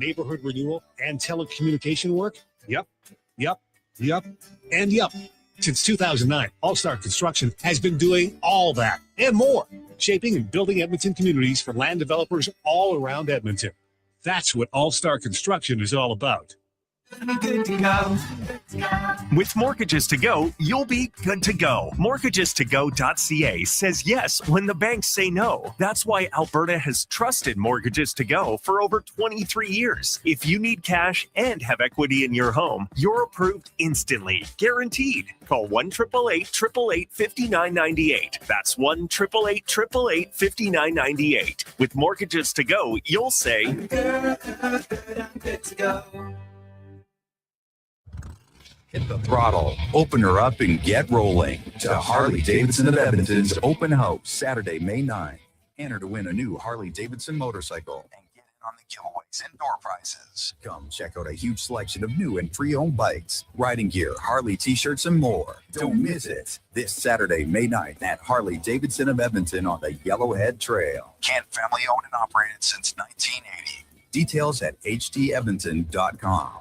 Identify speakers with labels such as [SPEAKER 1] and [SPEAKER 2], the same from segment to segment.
[SPEAKER 1] neighborhood renewal, and telecommunication work? Yep, and yep. Since 2009, All-Star Construction has been doing all that and more, shaping and building Edmonton communities for land developers all around Edmonton. That's what All-Star Construction is all about.
[SPEAKER 2] Good to go. With Mortgages to Go, you'll be good to go. Mortgagestogo.ca says yes when the banks say no. That's why Alberta has trusted Mortgages to Go for over 23 years. If you need cash and have equity in your home, you're approved instantly, guaranteed. Call 1-888-888-5998. That's 1-888-888-5998. With Mortgages to Go, you'll say, I'm good to go.
[SPEAKER 3] Hit the throttle, open her up, and get rolling to Harley-Davidson of Edmonton's open house, Saturday, May 9th. Enter to win a new Harley-Davidson motorcycle and get in on the giveaways and door prizes. Come check out a huge selection of new and pre-owned bikes, riding gear, Harley t-shirts, and more. Don't miss it. This Saturday, May 9th at Harley-Davidson of Edmonton on the Yellowhead Trail. Kent family owned and operated since 1980. Details at hdedmonton.com.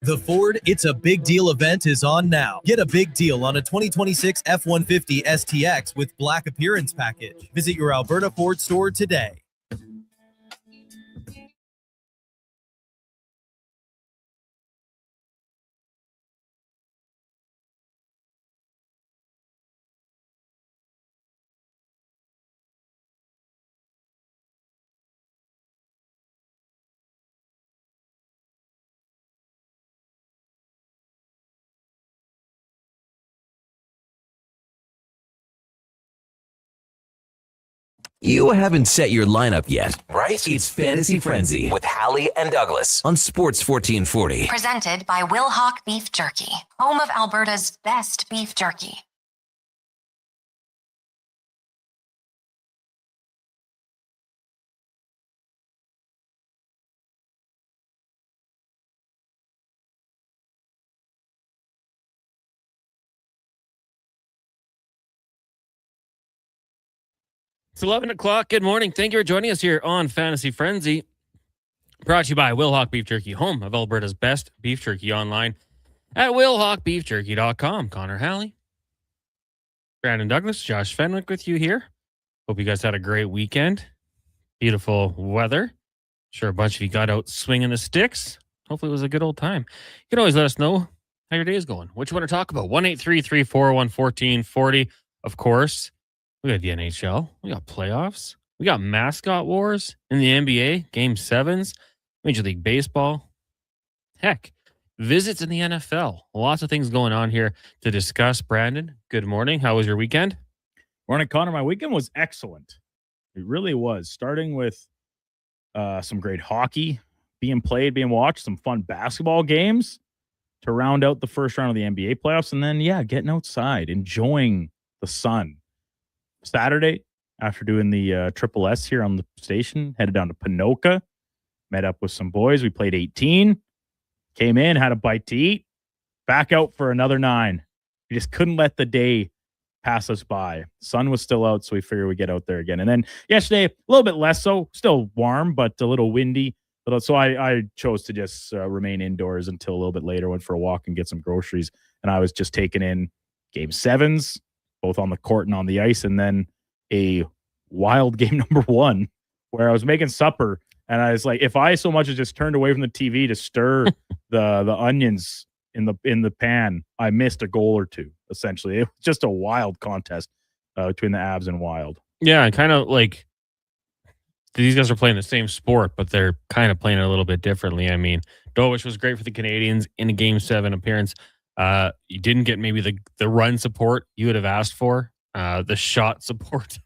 [SPEAKER 4] The Ford It's a Big Deal event is on now. Get a big deal on a 2026 F-150 STX with Black Appearance Package. Visit your Alberta Ford store today.
[SPEAKER 5] You haven't set your lineup yet, right? It's Fantasy Frenzy with Halley and Douglas on Sports 1440.
[SPEAKER 6] Presented by Wilhauk Beef Jerky, home of Alberta's best beef jerky.
[SPEAKER 7] It's 11 o'clock. Good morning. Thank you for joining us here on Fantasy Frenzy. Brought to you by Wilhauk Beef Jerky, home of Alberta's best beef jerky, online at wilhaukbeefjerky.com. Connor Halley, Brandon Douglas, Josh Fenwick with you here. Hope you guys had a great weekend. Beautiful weather. Sure, a bunch of you got out swinging the sticks. Hopefully it was a good old time. You can always let us know how your day is going. What you want to talk about? 1-833-401-1440. Of course. We got the NHL. We got playoffs. We got mascot wars in the NBA, Game 7s, Major League Baseball. Heck, visits in the NFL. Lots of things going on here to discuss. Brandon, good morning. How was your weekend?
[SPEAKER 8] Morning, Connor. My weekend was excellent. It really was. Starting with some great hockey being played, being watched, some fun basketball games to round out the first round of the NBA playoffs. And then, getting outside, enjoying the sun. Saturday, after doing the Triple S here on the station, headed down to Ponoka, met up with some boys. We played 18, came in, had a bite to eat, back out for another 9. We just couldn't let the day pass us by. Sun was still out, so we figured we'd get out there again. And then yesterday, a little bit less so, still warm, but a little windy. So I chose to just remain indoors until a little bit later, went for a walk and get some groceries. And I was just taking in Game 7s, both on the court and on the ice, and then a wild game number 1 where I was making supper, and I was like, if I so much as just turned away from the TV to stir the onions in the pan, I missed a goal or two. Essentially, it was just a wild contest between the Avs and Wild.
[SPEAKER 7] Yeah, kind of like these guys are playing the same sport, but they're kind of playing it a little bit differently. I mean, Dovich was great for the Canadians in a Game 7 appearance. You didn't get maybe the run support you would have asked for, the shot support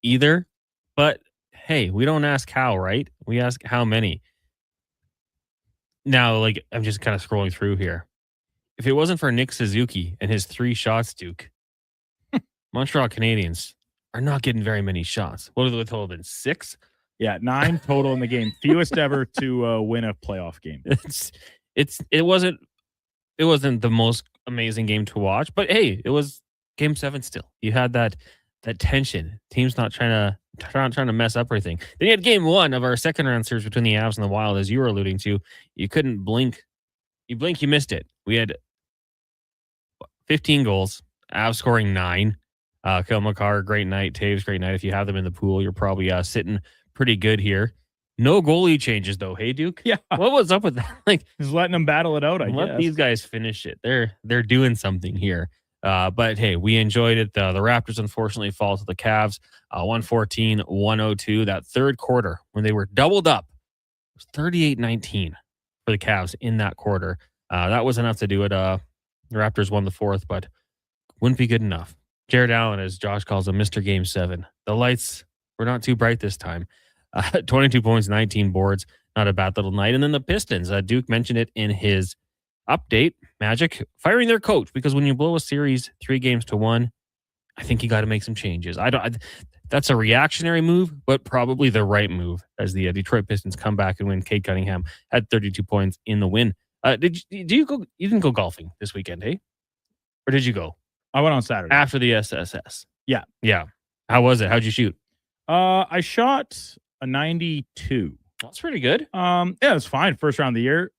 [SPEAKER 7] either. But hey, we don't ask how, right? We ask how many. Now, I'm just kind of scrolling through here. If it wasn't for Nick Suzuki and his 3 shots, Duke, Montreal Canadiens are not getting very many shots. What would the total have been? 6?
[SPEAKER 8] Yeah, 9 total in the game. Fewest ever to win a playoff game.
[SPEAKER 7] It wasn't the most amazing game to watch, but hey, it was Game 7 still. You had that tension. Team's not trying to trying to mess up everything. Then you had game 1 of our second round series between the Avs and the Wild, as you were alluding to. You couldn't blink. You blink, you missed it. We had 15 goals. Avs scoring 9. Kyle McCarr, great night. Taves, great night. If you have them in the pool, you're probably sitting pretty good here. No goalie changes though. Hey, Duke.
[SPEAKER 8] Yeah.
[SPEAKER 7] What was up with that? Like,
[SPEAKER 8] just letting them battle it out. I
[SPEAKER 7] let
[SPEAKER 8] guess
[SPEAKER 7] these guys finish it. They're doing something here. But hey, we enjoyed it. The Raptors unfortunately fall to the Cavs, 114-102. That third quarter when they were doubled up, it was 38-19 for the Cavs in that quarter. That was enough to do it. The Raptors won the fourth, but wouldn't be good enough. Jared Allen, as Josh calls him, Mr. Game 7. The lights were not too bright this time. 22 points, 19 boards. Not a bad little night. And then the Pistons, Duke mentioned it in his update. Magic firing their coach, because when you blow a series 3-1, I think you got to make some changes. That's a reactionary move, but probably the right move, as the Detroit Pistons come back and win. Cade Cunningham had 32 points in the win. Did you go? You didn't go golfing this weekend, eh? Or did you go?
[SPEAKER 8] I went on Saturday
[SPEAKER 7] after the SSS.
[SPEAKER 8] Yeah.
[SPEAKER 7] How was it? How'd you shoot?
[SPEAKER 8] I shot a 92.
[SPEAKER 7] That's pretty good.
[SPEAKER 8] Yeah, it was fine. First round of the year.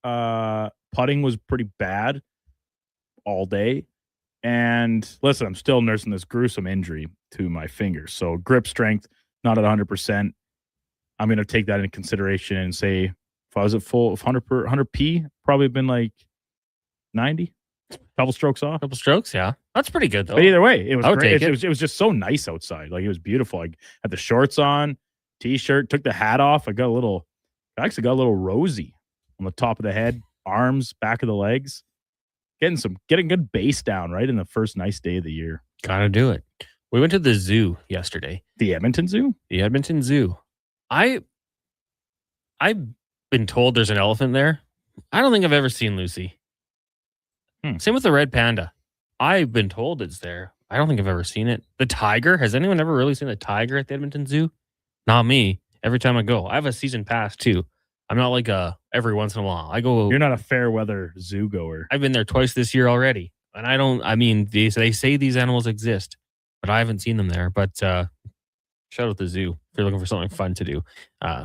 [SPEAKER 8] Putting was pretty bad all day. And listen, I'm still nursing this gruesome injury to my fingers. So grip strength, not at 100%. I'm going to take that into consideration and say, if I was at full 100p, probably been like 90. Couple strokes off.
[SPEAKER 7] Couple strokes, yeah. That's pretty good, though.
[SPEAKER 8] But either way, it was great.
[SPEAKER 7] It
[SPEAKER 8] was just so nice outside. Like, it was beautiful. I had the shorts on, t-shirt, took the hat off. I actually got a little rosy on the top of the head, arms, back of the legs. Getting good base down right in the first nice day of the year.
[SPEAKER 7] Gotta do it. We went to the zoo yesterday.
[SPEAKER 8] The Edmonton Zoo?
[SPEAKER 7] The Edmonton Zoo. I've been told there's an elephant there. I don't think I've ever seen Lucy. Same with the red panda. I've been told it's there. I don't think I've ever seen it. The tiger. Has anyone ever really seen the tiger at the Edmonton Zoo? Not me. Every time I go. I have a season pass too. I'm not like every once in a while. I go.
[SPEAKER 8] You're not a fair weather zoo goer.
[SPEAKER 7] I've been there twice this year already. And they say these animals exist, but I haven't seen them there. But shout out the zoo if you're looking for something fun to do.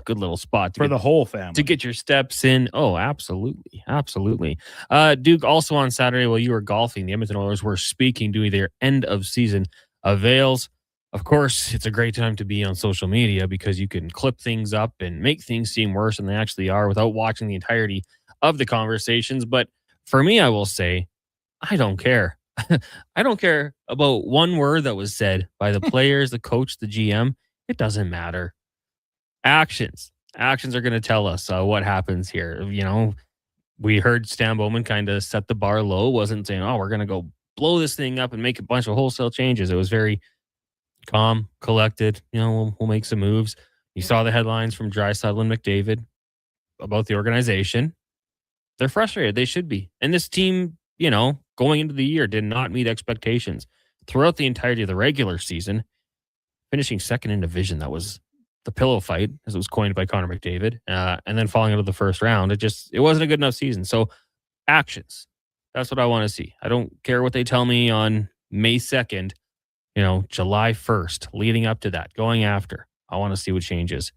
[SPEAKER 7] Good little spot
[SPEAKER 8] for the whole family
[SPEAKER 7] to get your steps in. Oh, absolutely. Absolutely. Duke, also on Saturday while you were golfing, the Edmonton Oilers were speaking, doing their end of season avails. Of course, it's a great time to be on social media because you can clip things up and make things seem worse than they actually are without watching the entirety of the conversations. But for me, I will say, I don't care. I don't care about one word that was said by the players, the coach, the GM. It doesn't matter. Actions are going to tell us what happens here. You know, we heard Stan Bowman kind of set the bar low, wasn't saying, oh, we're going to go blow this thing up and make a bunch of wholesale changes. It was very calm, collected. You know, we'll make some moves. You saw the headlines from Draisaitl and McDavid about the organization. They're frustrated. They should be. And this team, you know, going into the year did not meet expectations throughout the entirety of the regular season, finishing second in division. That was the pillow fight, as it was coined by Connor McDavid, and then falling out of the first round. It wasn't a good enough season. So actions, that's what I want to see. I don't care what they tell me on May 2nd, you know, July 1st, leading up to that, going after. I want to see what changes.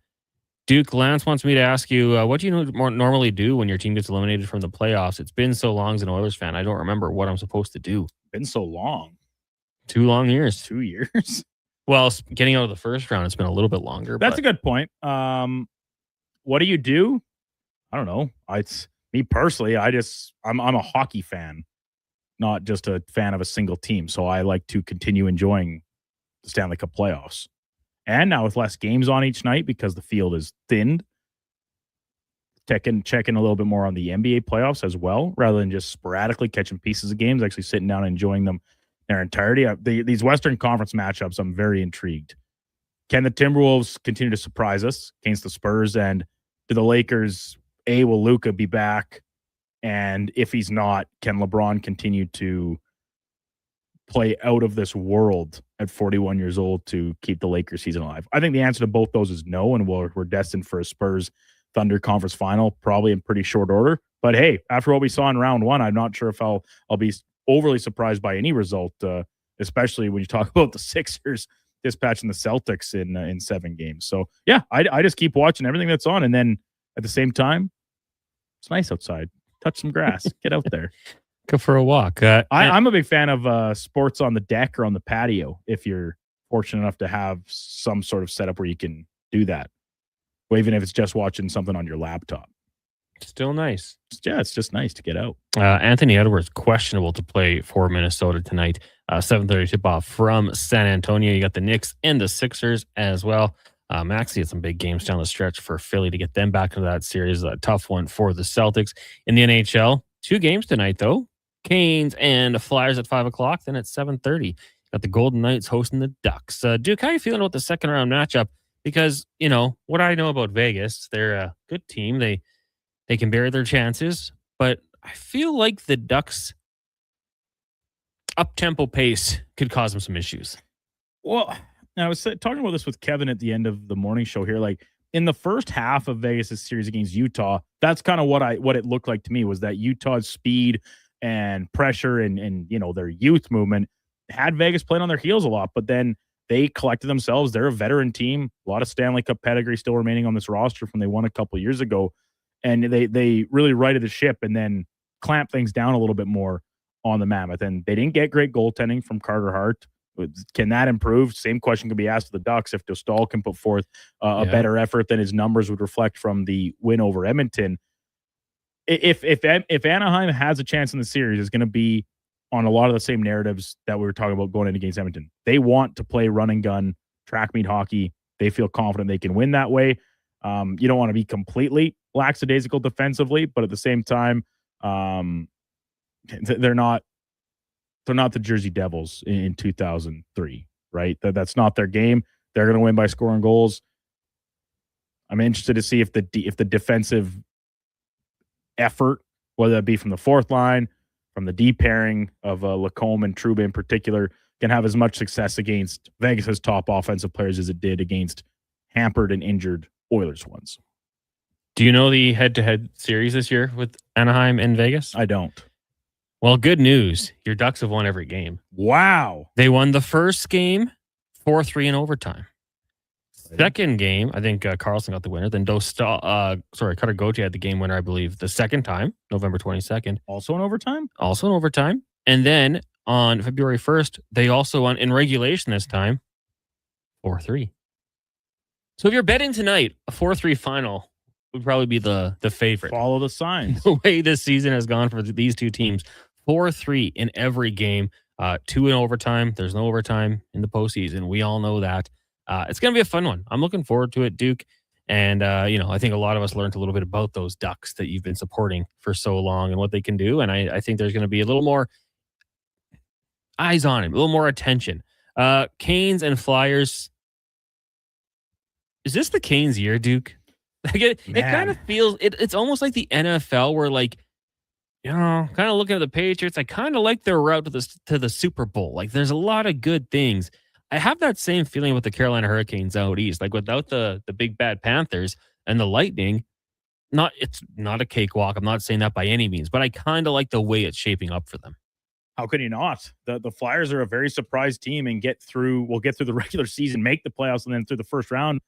[SPEAKER 7] Duke, Lance wants me to ask you, what do you normally do when your team gets eliminated from the playoffs? It's been so long as an Oilers fan. I don't remember what I'm supposed to do.
[SPEAKER 8] Been so long.
[SPEAKER 7] 2 long years.
[SPEAKER 8] 2 years.
[SPEAKER 7] Well, getting out of the first round, it's been a little bit longer.
[SPEAKER 8] That's a good point. What do you do? I don't know. It's me personally. I'm a hockey fan, not just a fan of a single team. So I like to continue enjoying the Stanley Cup playoffs. And now with less games on each night because the field is thinned, checking a little bit more on the NBA playoffs as well, rather than just sporadically catching pieces of games, actually sitting down and enjoying them their entirety. These Western Conference matchups, I'm very intrigued. Can the Timberwolves continue to surprise us against the Spurs? And do the Lakers, will Luka be back? And if he's not, can LeBron continue to play out of this world at 41 years old to keep the Lakers season alive? I think the answer to both those is no, and we're destined for a Spurs Thunder conference final, probably in pretty short order. But hey, after what we saw in round 1, I'm not sure if I'll be overly surprised by any result, especially when you talk about the Sixers dispatching the Celtics in 7 games. So yeah, I just keep watching everything that's on, and then at the same time, it's nice outside. Touch some grass. Get out there.
[SPEAKER 7] Go for a walk.
[SPEAKER 8] I'm a big fan of sports on the deck or on the patio. If you're fortunate enough to have some sort of setup where you can do that, or even if it's just watching something on your laptop.
[SPEAKER 7] Still nice.
[SPEAKER 8] Yeah, it's just nice to get out.
[SPEAKER 7] Anthony Edwards questionable to play for Minnesota tonight. 7:30 tip-off from San Antonio. You got the Knicks and the Sixers as well. Maxey had some big games down the stretch for Philly to get them back into that series. A tough one for the Celtics. In the NHL, 2 games tonight, though. Canes and Flyers at 5 o'clock. Then at 7:30, got the Golden Knights hosting the Ducks. Duke, how are you feeling about the second-round matchup? Because, you know, what I know about Vegas, they're a good team. They can bear their chances, but I feel like the Ducks' up-tempo pace could cause them some issues.
[SPEAKER 8] Well, I was talking about this with Kevin at the end of the morning show here. Like, in the first half of Vegas' series against Utah, that's kind of what it looked like to me, was that Utah's speed and pressure and you know, their youth movement had Vegas playing on their heels a lot, but then they collected themselves. They're a veteran team, a lot of Stanley Cup pedigree still remaining on this roster from they won a couple years ago. And they really righted the ship and then clamped things down a little bit more on the Mammoth. And they didn't get great goaltending from Carter Hart. Can that improve? Same question could be asked of the Ducks if Dostal can put forth a better effort than his numbers would reflect from the win over Edmonton. If Anaheim has a chance in the series, it's going to be on a lot of the same narratives that we were talking about going in against Edmonton. They want to play run and gun, track meet hockey. They feel confident they can win that way. You don't want to be completely lackadaisical defensively, but at the same time, they're not the Jersey Devils in 2003, right? That's not their game. They're going to win by scoring goals. I'm interested to see if the defensive effort, whether that be from the fourth line, from the deep pairing of Lacombe and Trouba in particular, can have as much success against Vegas' top offensive players as it did against hampered and injured Oilers ones.
[SPEAKER 7] Do you know the head-to-head series this year with Anaheim and Vegas?
[SPEAKER 8] I don't.
[SPEAKER 7] Well, good news. Your Ducks have won every game.
[SPEAKER 8] Wow.
[SPEAKER 7] They won the first game 4-3 in overtime. Second game, I think Carlson got the winner. Then Cutter Gauthier had the game winner, I believe, the second time, November 22nd.
[SPEAKER 8] Also in overtime?
[SPEAKER 7] Also in overtime. And then on February 1st, they also won in regulation this time, 4-3. So if you're betting tonight, a 4-3 final would probably be the favorite.
[SPEAKER 8] Follow the signs.
[SPEAKER 7] The way this season has gone for these two teams, 4-3 in every game, 2 in overtime. There's no overtime in the postseason. We all know that. It's going to be a fun one. I'm looking forward to it, Duke. And, I think a lot of us learned a little bit about those Ducks that you've been supporting for so long and what they can do. And I think there's going to be a little more eyes on him, a little more attention. Canes and Flyers. Is this the Canes year, Duke? Like it kind of feels, it's almost like the NFL where, like, kind of looking at the Patriots, I kind of like their route to the Super Bowl. Like, there's a lot of good things. I have that same feeling with the Carolina Hurricanes out east. Like, without the big bad Panthers and the Lightning, it's not a cakewalk. I'm not saying that by any means, but I kind of like the way it's shaping up for them.
[SPEAKER 8] How can you not? The Flyers are a very surprised team and get through the regular season, make the playoffs, and then through the first round,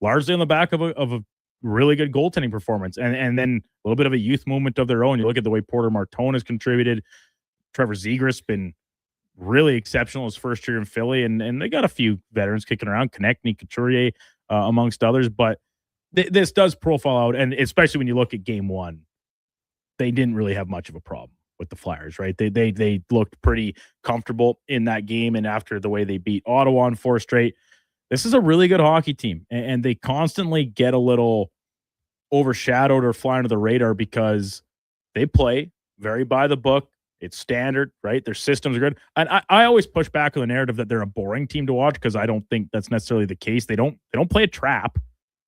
[SPEAKER 8] largely on the back of a really good goaltending performance. And then a little bit of a youth movement of their own. You look at the way Porter Martone has contributed. Trevor Zegras been really exceptional his first year in Philly, and they got a few veterans kicking around, Konechny, Couturier, amongst others. But this does profile out, and especially when you look at game one, they didn't really have much of a problem with the Flyers, right? They looked pretty comfortable in that game, and after the way they beat Ottawa in 4 straight, this is a really good hockey team, and they constantly get a little overshadowed or fly under the radar because they play very by the book. It's standard, right? Their systems are good. And I always push back on the narrative that they're a boring team to watch because I don't think that's necessarily the case. They don't play a trap.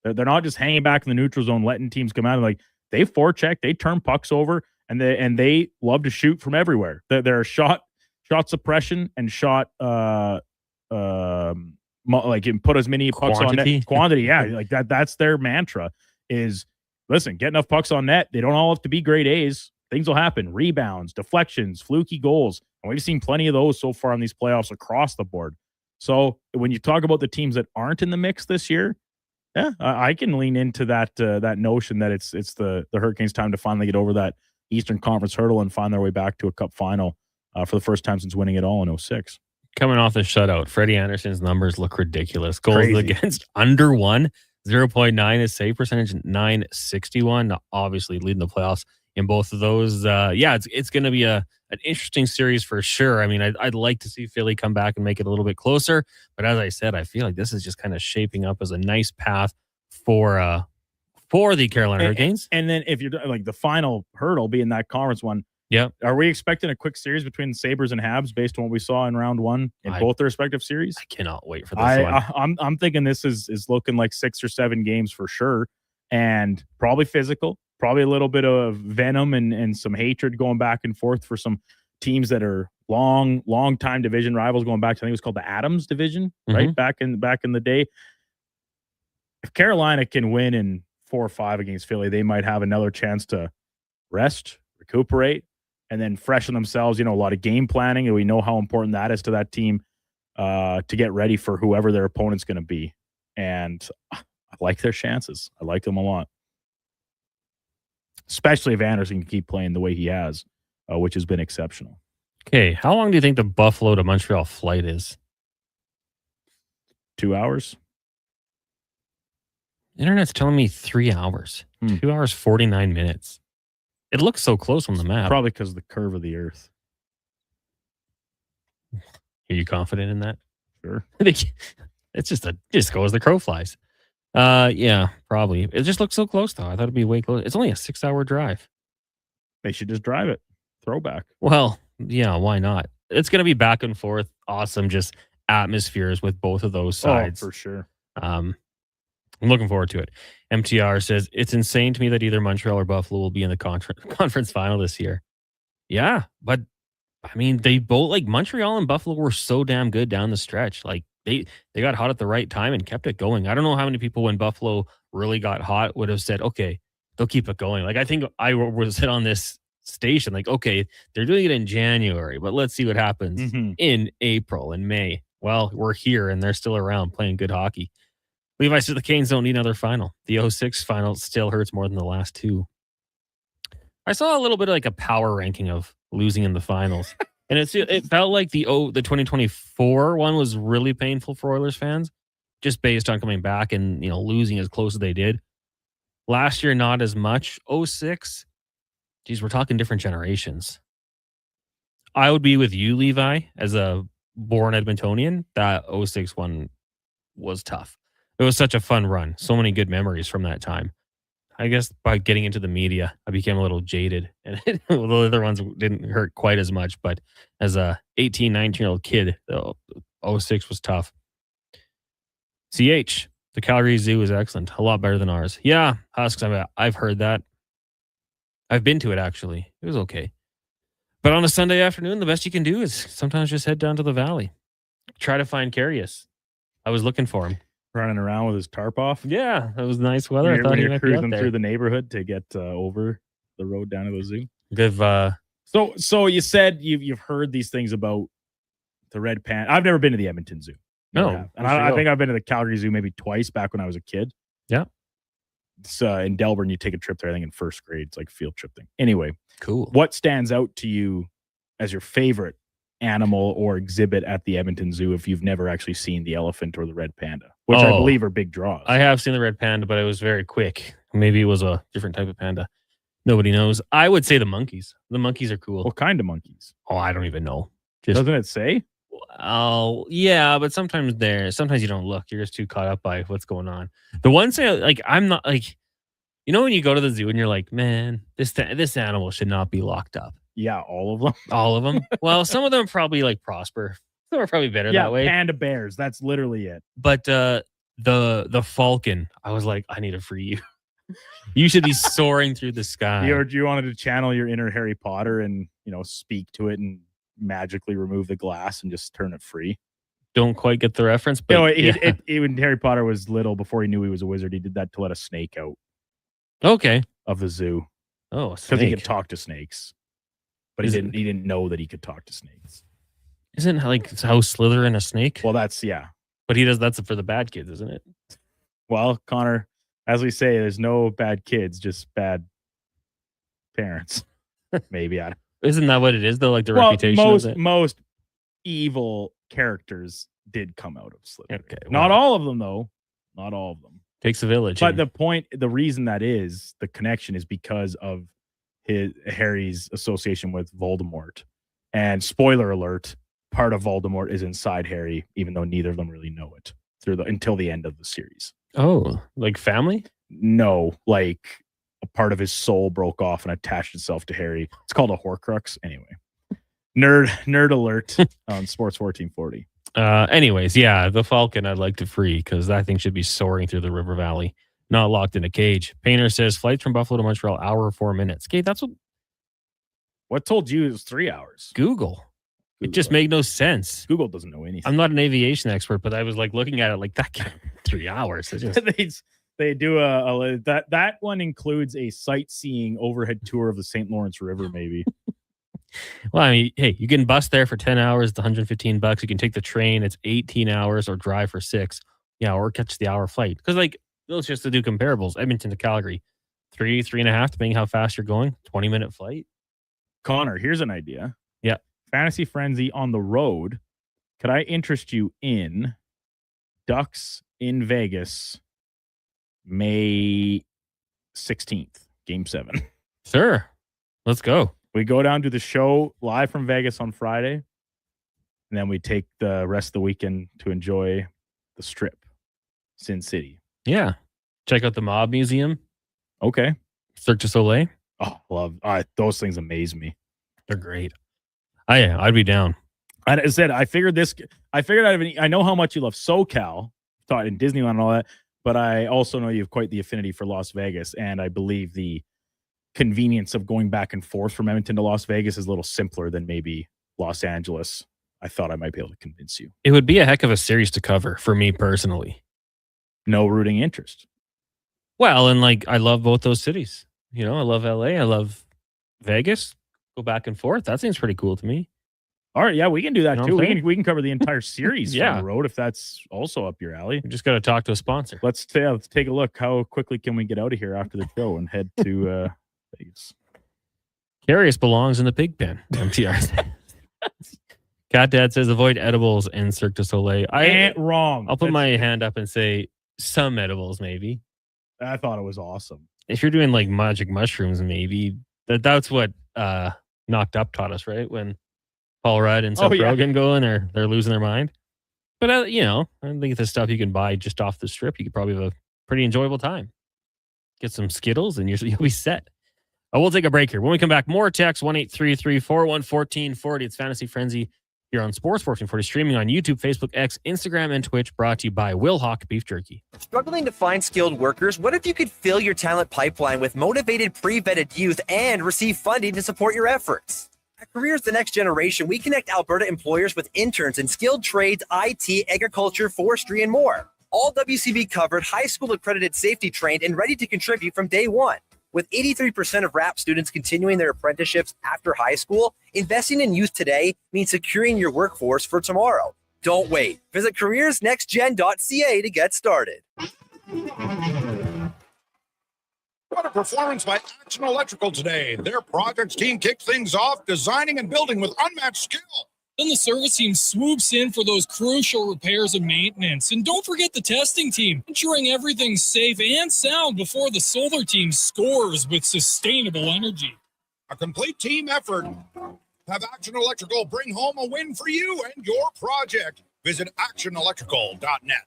[SPEAKER 8] They're not just hanging back in the neutral zone, letting teams come out. And, like, they forecheck, they turn pucks over, and they love to shoot from everywhere. They're shot suppression and shot like, and put as many pucks on net. Quantity, yeah. Like that's their mantra is, listen, get enough pucks on net. They don't all have to be grade A's. Things will happen. Rebounds, deflections, fluky goals. And we've seen plenty of those so far in these playoffs across the board. So when you talk about the teams that aren't in the mix this year, yeah, I can lean into that notion that it's the Hurricanes' time to finally get over that Eastern Conference hurdle and find their way back to a Cup final for the first time since winning it all in 06.
[SPEAKER 7] Coming off the shutout, Freddie Anderson's numbers look ridiculous. Goals
[SPEAKER 8] Crazy.
[SPEAKER 7] against under 1, 0.9 is save percentage, 961. Obviously leading the playoffs in both of those. It's going to be an interesting series for sure. I mean, I'd like to see Philly come back and make it a little bit closer. But as I said, I feel like this is just kind of shaping up as a nice path for the Carolina Hurricanes.
[SPEAKER 8] And then if you're like the final hurdle being that conference one,
[SPEAKER 7] yeah,
[SPEAKER 8] are we expecting a quick series between the Sabres and Habs based on what we saw in round one in both their respective series?
[SPEAKER 7] I cannot wait for this one.
[SPEAKER 8] I'm thinking this is looking like 6 or 7 games for sure, and probably physical, probably a little bit of venom and some hatred going back and forth for some teams that are long time division rivals going back to, I think it was called the Adams division, right? Back in the day. If Carolina can win in 4 or 5 against Philly, they might have another chance to rest, recuperate, and then freshen themselves. A lot of game planning, and we know how important that is to that team to get ready for whoever their opponent's going to be. And I like their chances. I like them a lot, especially if Anderson can keep playing the way he has, which has been exceptional.
[SPEAKER 7] Okay, how long do you think the Buffalo to Montreal flight is?
[SPEAKER 8] 2 hours.
[SPEAKER 7] Internet's telling me 3 hours. 2 hours, 49 minutes. It looks so close on the map.
[SPEAKER 8] Probably because of the curve of the earth.
[SPEAKER 7] Are you confident in that?
[SPEAKER 8] Sure.
[SPEAKER 7] It's just go as the crow flies. Yeah, probably. It just looks so close, though. I thought it'd be way close. It's only a 6-hour drive.
[SPEAKER 8] They should just drive it. Throwback.
[SPEAKER 7] Well, yeah, why not? It's going to be back and forth. Awesome, just atmospheres with both of those sides.
[SPEAKER 8] Oh, for sure.
[SPEAKER 7] I'm looking forward to it. MTR says, it's insane to me that either Montreal or Buffalo will be in the conference final this year. Yeah, but I mean, they both, like Montreal and Buffalo were so damn good down the stretch. Like they got hot at the right time and kept it going. I don't know how many people when Buffalo really got hot would have said, okay, they'll keep it going. Like I think I was hit on this station, like, okay, they're doing it in January, but let's see what happens in April and May. Well, we're here and they're still around playing good hockey. Levi said the Canes don't need another final. The 06 final still hurts more than the last 2. I saw a little bit of like a power ranking of losing in the finals. And it felt like the 2024 one was really painful for Oilers fans, just based on coming back and losing as close as they did. Last year, not as much. 06, geez, we're talking different generations. I would be with you, Levi, as a born Edmontonian. That 06 one was tough. It was such a fun run. So many good memories from that time. I guess by getting into the media, I became a little jaded. And the other ones didn't hurt quite as much. But as a 18, 19-year-old kid, the 06 was tough. CH, the Calgary Zoo is excellent. A lot better than ours. Yeah, Husks, I've heard that. I've been to it, actually. It was okay. But on a Sunday afternoon, the best you can do is sometimes just head down to the valley. Try to find Carius. I was looking for him.
[SPEAKER 8] Running around with his tarp off.
[SPEAKER 7] Yeah, it was nice weather.
[SPEAKER 8] I thought he might cruising through the neighborhood to get over the road down to the zoo.
[SPEAKER 7] Good.
[SPEAKER 8] So you said you've heard these things about the Red Panda. I've never been to the Edmonton Zoo.
[SPEAKER 7] No,
[SPEAKER 8] and I think I've been to the Calgary Zoo maybe twice back when I was a kid.
[SPEAKER 7] Yeah.
[SPEAKER 8] It's in Delburn. You take a trip there. I think in first grade. It's like a field trip thing. Anyway,
[SPEAKER 7] cool.
[SPEAKER 8] What stands out to you as your favorite animal or exhibit at the Edmonton Zoo if you've never actually seen the elephant or the red panda, which I believe are big draws?
[SPEAKER 7] I have seen the red panda, but it was very quick. Maybe it was a different type of panda. Nobody knows. I would say the monkeys. The monkeys are cool.
[SPEAKER 8] What kind of monkeys?
[SPEAKER 7] Oh, I don't even know.
[SPEAKER 8] Doesn't it say?
[SPEAKER 7] Oh, yeah, but sometimes you don't look. You're just too caught up by what's going on. The ones that, like, I'm not like, when you go to the zoo and you're like, man, this animal should not be locked up.
[SPEAKER 8] Yeah, all of them.
[SPEAKER 7] All of them. Well, some of them probably like prosper. Some are probably better that way.
[SPEAKER 8] Panda bears. That's literally it.
[SPEAKER 7] But the falcon, I was like, I need to free you. You should be soaring through the sky.
[SPEAKER 8] You wanted to channel your inner Harry Potter and speak to it and magically remove the glass and just turn it free.
[SPEAKER 7] Don't quite get the reference, but
[SPEAKER 8] when Harry Potter was little, before he knew he was a wizard, he did that to let a snake out.
[SPEAKER 7] Okay.
[SPEAKER 8] Of the zoo.
[SPEAKER 7] Oh,
[SPEAKER 8] because he could talk to snakes. But he didn't know that he could talk to snakes.
[SPEAKER 7] Isn't like House Slytherin a snake?
[SPEAKER 8] Well,
[SPEAKER 7] But he does. That's for the bad kids, isn't it?
[SPEAKER 8] Well, Connor, as we say, there's no bad kids, just bad parents. Maybe.
[SPEAKER 7] Isn't that what it is though? Like the reputation of it?
[SPEAKER 8] Most evil characters did come out of Slytherin.
[SPEAKER 7] Okay,
[SPEAKER 8] Not all of them, though. Not all of them.
[SPEAKER 7] Takes a village.
[SPEAKER 8] But the reason that is the connection is because of Harry's association with Voldemort. And spoiler alert, part of Voldemort is inside Harry, even though neither of them really know it until the end of the series.
[SPEAKER 7] Oh, like family?
[SPEAKER 8] No, like a part of his soul broke off and attached itself to Harry. It's called a Horcrux. Anyway, nerd alert on Sports 1440.
[SPEAKER 7] Anyways, yeah, the Falcon I'd like to free because that thing should be soaring through the river valley, not locked in a cage. Painter says flights from Buffalo to Montreal, hour 4 minutes. Okay, that's
[SPEAKER 8] what told you it was 3 hours.
[SPEAKER 7] Google. It just made no sense.
[SPEAKER 8] Google doesn't know anything.
[SPEAKER 7] I'm not an aviation expert, but I was like looking at it like that can't be 3 hours.
[SPEAKER 8] They do that one includes a sightseeing overhead tour of the St. Lawrence River, maybe.
[SPEAKER 7] Well, I mean, hey, you can bus there for 10 hours, it's $115. You can take the train, it's 18 hours, or drive for 6. Yeah, or catch the hour flight. Because, like, let's just to do comparables. Edmonton to Calgary, 3.5, depending how fast you're going, 20-minute flight.
[SPEAKER 8] Connor, here's an idea.
[SPEAKER 7] Yeah.
[SPEAKER 8] Fantasy Frenzy on the road. Could I interest you in Ducks in Vegas, May 16th, Game 7?
[SPEAKER 7] Sure. Let's go.
[SPEAKER 8] We go down to the show live from Vegas on Friday, and then we take the rest of the weekend to enjoy the Strip, Sin City.
[SPEAKER 7] Yeah. Check out the Mob Museum.
[SPEAKER 8] Okay.
[SPEAKER 7] Cirque du Soleil.
[SPEAKER 8] Oh, those things amaze me.
[SPEAKER 7] They're great. I'd be down.
[SPEAKER 8] I said, I figured I know how much you love SoCal, taught in Disneyland and all that, but I also know you have quite the affinity for Las Vegas, and I believe the convenience of going back and forth from Edmonton to Las Vegas is a little simpler than maybe Los Angeles. I thought I might be able to convince you.
[SPEAKER 7] It would be a heck of a series to cover for me personally.
[SPEAKER 8] No rooting interest.
[SPEAKER 7] Well, and like I love both those cities. You know, I love LA. I love Vegas. Go back and forth. That seems pretty cool to me.
[SPEAKER 8] All right, yeah, we can do that too. We can cover the entire series
[SPEAKER 7] Yeah.
[SPEAKER 8] on the road if that's also up your alley.
[SPEAKER 7] We just got to talk to a sponsor.
[SPEAKER 8] Let's take a look. How quickly can we get out of here after the show and head to Vegas?
[SPEAKER 7] Carius belongs in the pig pen. MTR. Cat Dad says avoid edibles in Cirque du Soleil.
[SPEAKER 8] I ain't wrong.
[SPEAKER 7] I'll put my hand up and say some edibles, maybe.
[SPEAKER 8] I thought it was awesome.
[SPEAKER 7] If you're doing like magic mushrooms, maybe that's what Knocked Up taught us, right? When Paul Rudd and Seth Rogen go in, they're losing their mind. But I think the stuff you can buy just off the strip, you could probably have a pretty enjoyable time. Get some Skittles and you'll be set. We'll take a break here. When we come back, more text 1-833-414-1440. It's Fantasy Frenzy here on Sports 1440, streaming on YouTube, Facebook, X, Instagram, and Twitch. Brought to you by Will Hawk Beef Jerky.
[SPEAKER 9] Struggling to find skilled workers? What if you could fill your talent pipeline with motivated, pre-vetted youth and receive funding to support your efforts? At Careers the Next Generation, we connect Alberta employers with interns in skilled trades, IT, agriculture, forestry, and more. All WCB covered, high school accredited, safety trained, and ready to contribute from day one. With 83% of RAP students continuing their apprenticeships after high school, investing in youth today means securing your workforce for tomorrow. Don't wait. Visit careersnextgen.ca to get started.
[SPEAKER 10] What a performance by Action Electrical today. Their projects team kicked things off, designing and building with unmatched skill.
[SPEAKER 11] Then the service team swoops in for those crucial repairs and maintenance. And don't forget the testing team, ensuring everything's safe and sound before the solar team scores with sustainable energy.
[SPEAKER 10] A complete team effort. Have Action Electrical bring home a win for you and your project. Visit actionelectrical.net.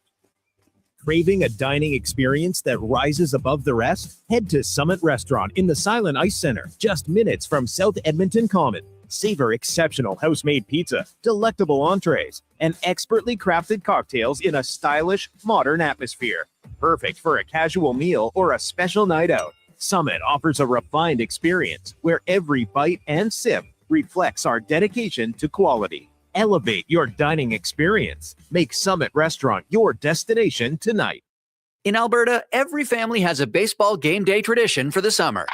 [SPEAKER 12] Craving a dining experience that rises above the rest? Head to Summit Restaurant in the Silent Ice Center, just minutes from South Edmonton Common. Savor exceptional house-made pizza, delectable entrees, and expertly crafted cocktails in a stylish, modern atmosphere. Perfect for a casual meal or a special night out. Summit offers a refined experience where every bite and sip reflects our dedication to quality. Elevate your dining experience. Make Summit Restaurant your destination tonight.
[SPEAKER 13] In Alberta, every family has a baseball game day tradition for the summer.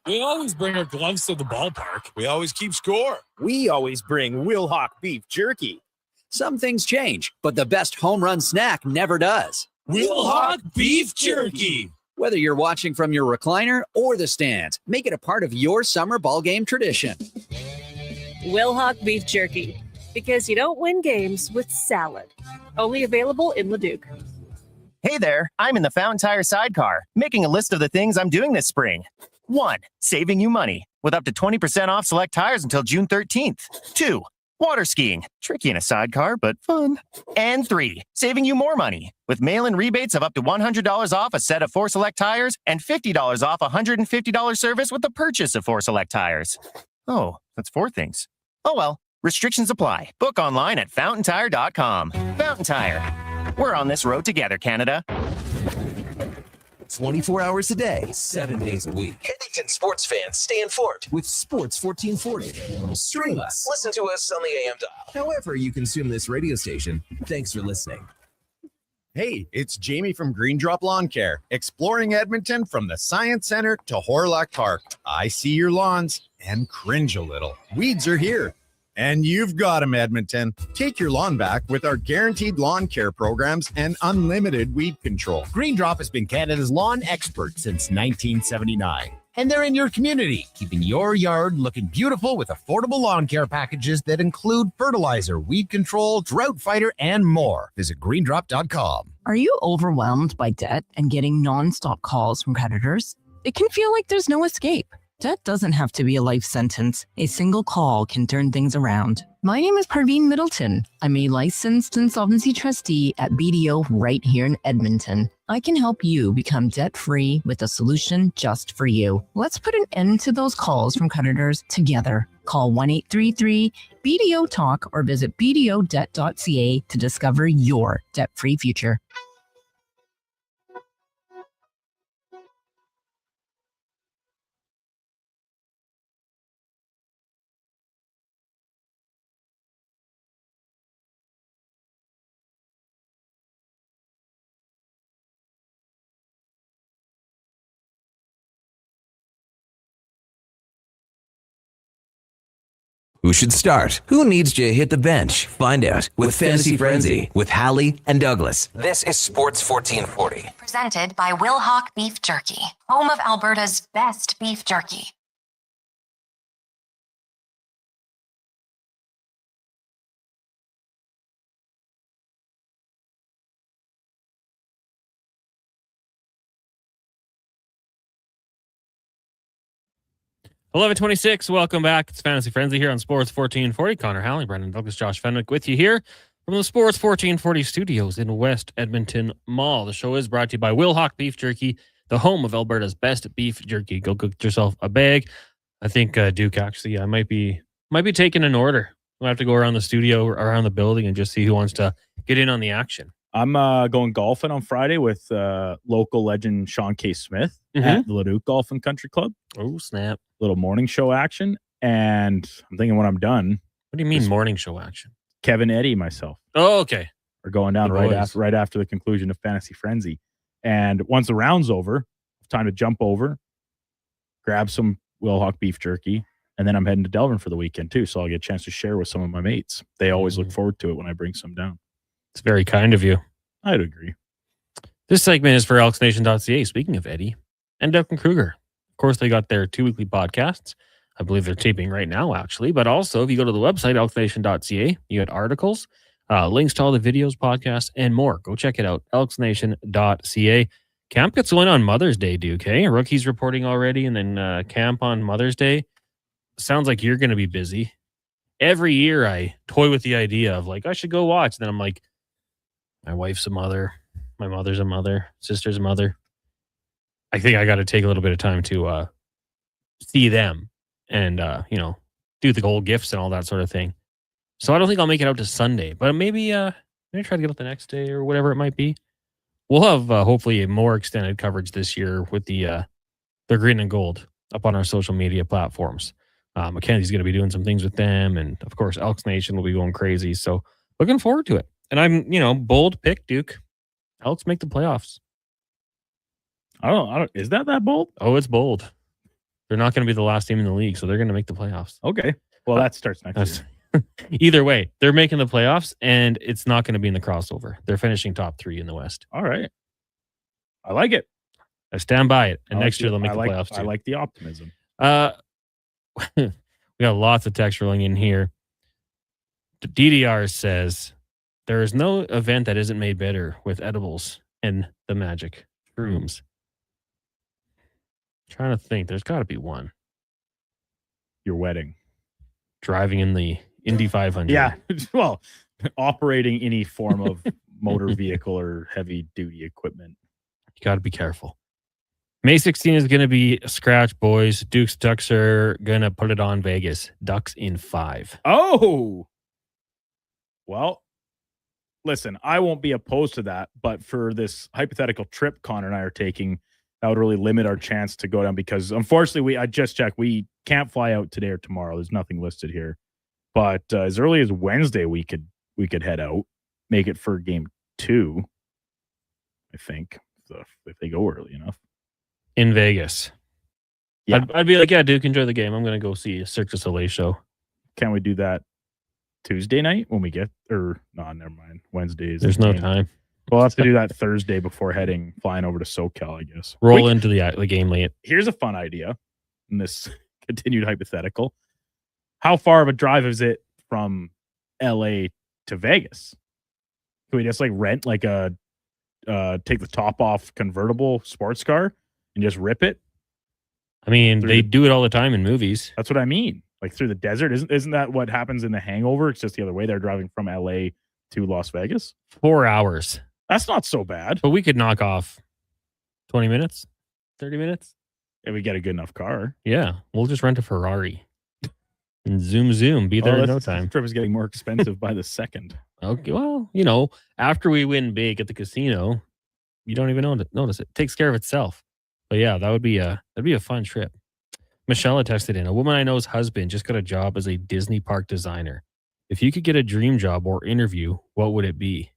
[SPEAKER 11] We always bring our gloves to the ballpark.
[SPEAKER 10] We always keep score.
[SPEAKER 12] We always bring Wilhock Beef Jerky.
[SPEAKER 13] Some things change, but the best home run snack never does.
[SPEAKER 11] Wilhock Beef Jerky.
[SPEAKER 13] Whether you're watching from your recliner or the stands, make it a part of your summer ball game tradition.
[SPEAKER 14] Wilhock Beef Jerky, because you don't win games with salad. Only available in Leduc.
[SPEAKER 15] Hey there, I'm in the Fountain Tire sidecar, making a list of the things I'm doing this spring. 1. Saving you money, with up to 20% off select tires until June 13th. 2. Water skiing, tricky in a sidecar, but fun. And 3. Saving you more money, with mail-in rebates of up to $100 off a set of 4 select tires and $50 off a $150 service with the purchase of 4 select tires. Oh, that's 4 things. Oh well, restrictions apply. Book online at fountaintire.com. Fountain Tire. We're on this road together, Canada.
[SPEAKER 5] 24 hours a day, 7 days a week. Edmonton sports fans stay informed with Sports 1440. Stream us. Listen to us on the AM dial. However you consume this radio station, thanks for listening.
[SPEAKER 16] Hey, it's Jamie from Green Drop Lawn Care, exploring Edmonton from the Science Center to Horlock Park. I see your lawns and cringe a little. Weeds are here. And you've got them, Edmonton. Take your lawn back with our guaranteed lawn care programs and unlimited weed control.
[SPEAKER 12] Green Drop has been Canada's lawn expert since 1979. And they're in your community, keeping your yard looking beautiful with affordable lawn care packages that include fertilizer, weed control, drought fighter, and more. Visit greendrop.com.
[SPEAKER 17] Are you overwhelmed by debt and getting nonstop calls from creditors? It can feel like there's no escape. Debt doesn't have to be a life sentence. A single call can turn things around. My name is Parveen Middleton. I'm a licensed insolvency trustee at BDO right here in Edmonton. I can help you become debt-free with a solution just for you. Let's put an end to those calls from creditors together. Call 1-833-BDO-TALK or visit bdodebt.ca to discover your debt-free future.
[SPEAKER 5] Who should start? Who needs to hit the bench? Find out with Fantasy Frenzy with Halley and Douglas. This is Sports 1440.
[SPEAKER 6] Presented by Wilhock Beef Jerky, home of Alberta's best beef jerky.
[SPEAKER 7] $11:26. Welcome back. It's Fantasy Frenzy here on Sports 1440. Connor Halley, Brendan Douglas, Josh Fenwick with you here from the Sports 1440 studios in West Edmonton Mall. The show is brought to you by Wilhock Beef Jerky, the home of Alberta's best beef jerky. Go cook yourself a bag. I think Duke actually, I might be taking an order. We'll have to go around the studio, around the building, and just see who wants to get in on the action.
[SPEAKER 8] I'm going golfing on Friday with local legend Sean K. Smith at the Leduc Golf and Country Club.
[SPEAKER 7] Oh, snap.
[SPEAKER 8] Little morning show action. And I'm thinking when I'm done.
[SPEAKER 7] What do you mean morning show action?
[SPEAKER 8] Kevin, Eddie, myself.
[SPEAKER 7] Oh, okay.
[SPEAKER 8] Are going down right after the conclusion of Fantasy Frenzy. And once the round's over, time to jump over, grab some Wilhock beef jerky, and then I'm heading to Delvin for the weekend too. So I'll get a chance to share with some of my mates. They always look forward to it when I bring some down.
[SPEAKER 7] It's very kind of you.
[SPEAKER 8] I'd agree.
[SPEAKER 7] This segment is for elksnation.ca. Speaking of Eddie and Duncan Kruger. Of course, they got their 2 weekly podcasts. I believe they're taping right now, actually. But also, if you go to the website, elksnation.ca, you get articles, links to all the videos, podcasts, and more. Go check it out, elksnation.ca. Camp gets going on Mother's Day, Duke, hey? Rookies reporting already, and then camp on Mother's Day. Sounds like you're going to be busy. Every year, I toy with the idea of, like, I should go watch. Then I'm like, my wife's a mother. My mother's a mother. Sister's a mother. I think I got to take a little bit of time to see them and, do the gold gifts and all that sort of thing. So I don't think I'll make it out to Sunday, but maybe try to get up the next day or whatever it might be. We'll have hopefully a more extended coverage this year with the green and gold up on our social media platforms. Mackenzie's going to be doing some things with them. And of course, Elks Nation will be going crazy. So looking forward to it. And I'm, bold pick, Duke. Elks make the playoffs.
[SPEAKER 8] I don't. Is that bold?
[SPEAKER 7] Oh, it's bold. They're not going to be the last team in the league, so they're going to make the playoffs.
[SPEAKER 8] Okay. Well, that starts next year.
[SPEAKER 7] Either way, they're making the playoffs, and it's not going to be in the crossover. They're finishing top 3 in the West.
[SPEAKER 8] All right. I like it.
[SPEAKER 7] I stand by it. And next year they'll make the playoffs too.
[SPEAKER 8] I like the optimism.
[SPEAKER 7] We got lots of text rolling in here. The DDR says, there is no event that isn't made better with edibles and the magic shrooms. Trying to think. There's got to be one.
[SPEAKER 8] Your wedding.
[SPEAKER 7] Driving in the Indy 500.
[SPEAKER 8] Yeah. Well, operating any form of motor vehicle or heavy duty equipment.
[SPEAKER 7] You got to be careful. May 16 is going to be a scratch, boys. Duke's Ducks are going to put it on Vegas. Ducks in 5.
[SPEAKER 8] Oh. Well, listen, I won't be opposed to that, but for this hypothetical trip Connor and I are taking, that would really limit our chance to go down because unfortunately, I just checked, we can't fly out today or tomorrow. There's nothing listed here. But as early as Wednesday, we could head out, make it for game 2, I think, if they go early enough.
[SPEAKER 7] In Vegas.
[SPEAKER 8] Yeah.
[SPEAKER 7] I'd be like, yeah, Duke, enjoy the game. I'm going to go see a Cirque du Soleil show.
[SPEAKER 8] Can we do that Tuesday night when we get, or no, never mind. Wednesdays.
[SPEAKER 7] There's no time.
[SPEAKER 8] We'll have to do that Thursday before flying over to SoCal, I guess.
[SPEAKER 7] Roll into the game late.
[SPEAKER 8] Here's a fun idea in this continued hypothetical. How far of a drive is it from LA to Vegas? Can we just rent take the top off convertible sports car and just rip it?
[SPEAKER 7] I mean, they do it all the time in movies.
[SPEAKER 8] That's what I mean. Through the desert. Isn't that what happens in The Hangover? It's just the other way. They're driving from LA to Las Vegas.
[SPEAKER 7] 4 hours.
[SPEAKER 8] That's not so bad.
[SPEAKER 7] But we could knock off 20 minutes, 30 minutes.
[SPEAKER 8] If we get a good enough car.
[SPEAKER 7] Yeah. We'll just rent a Ferrari. And zoom. Be there in no time.
[SPEAKER 8] This trip is getting more expensive by the second.
[SPEAKER 7] Okay. Well, after we win big at the casino, you don't even notice it. It takes care of itself. But yeah, that'd be a fun trip. Michelle texted in, a woman I know's husband just got a job as a Disney park designer. If you could get a dream job or interview, what would it be?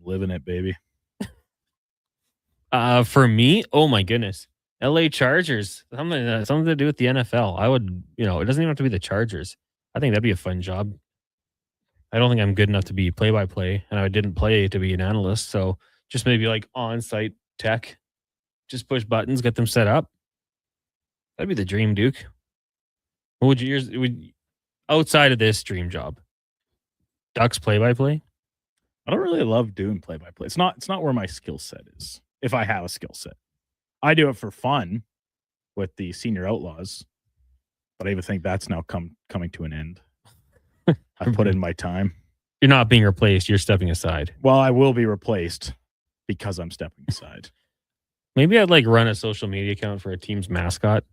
[SPEAKER 8] Living it, baby.
[SPEAKER 7] For me, oh my goodness. LA Chargers, something to do with the NFL. I would, it doesn't even have to be the Chargers. I think that'd be a fun job. I don't think I'm good enough to be play-by-play, and I didn't play to be an analyst. So just maybe on-site tech, just push buttons, get them set up. That'd be the dream, Duke. What would you outside of this dream job? Ducks play-by-play?
[SPEAKER 8] I don't really love doing play-by-play. It's not where my skill set is. If I have a skill set, I do it for fun with the Senior Outlaws, but I even think that's now coming to an end. I put in my time.
[SPEAKER 7] You're not being replaced. You're stepping aside.
[SPEAKER 8] Well, I will be replaced because I'm stepping aside.
[SPEAKER 7] Maybe I'd run a social media account for a team's mascot.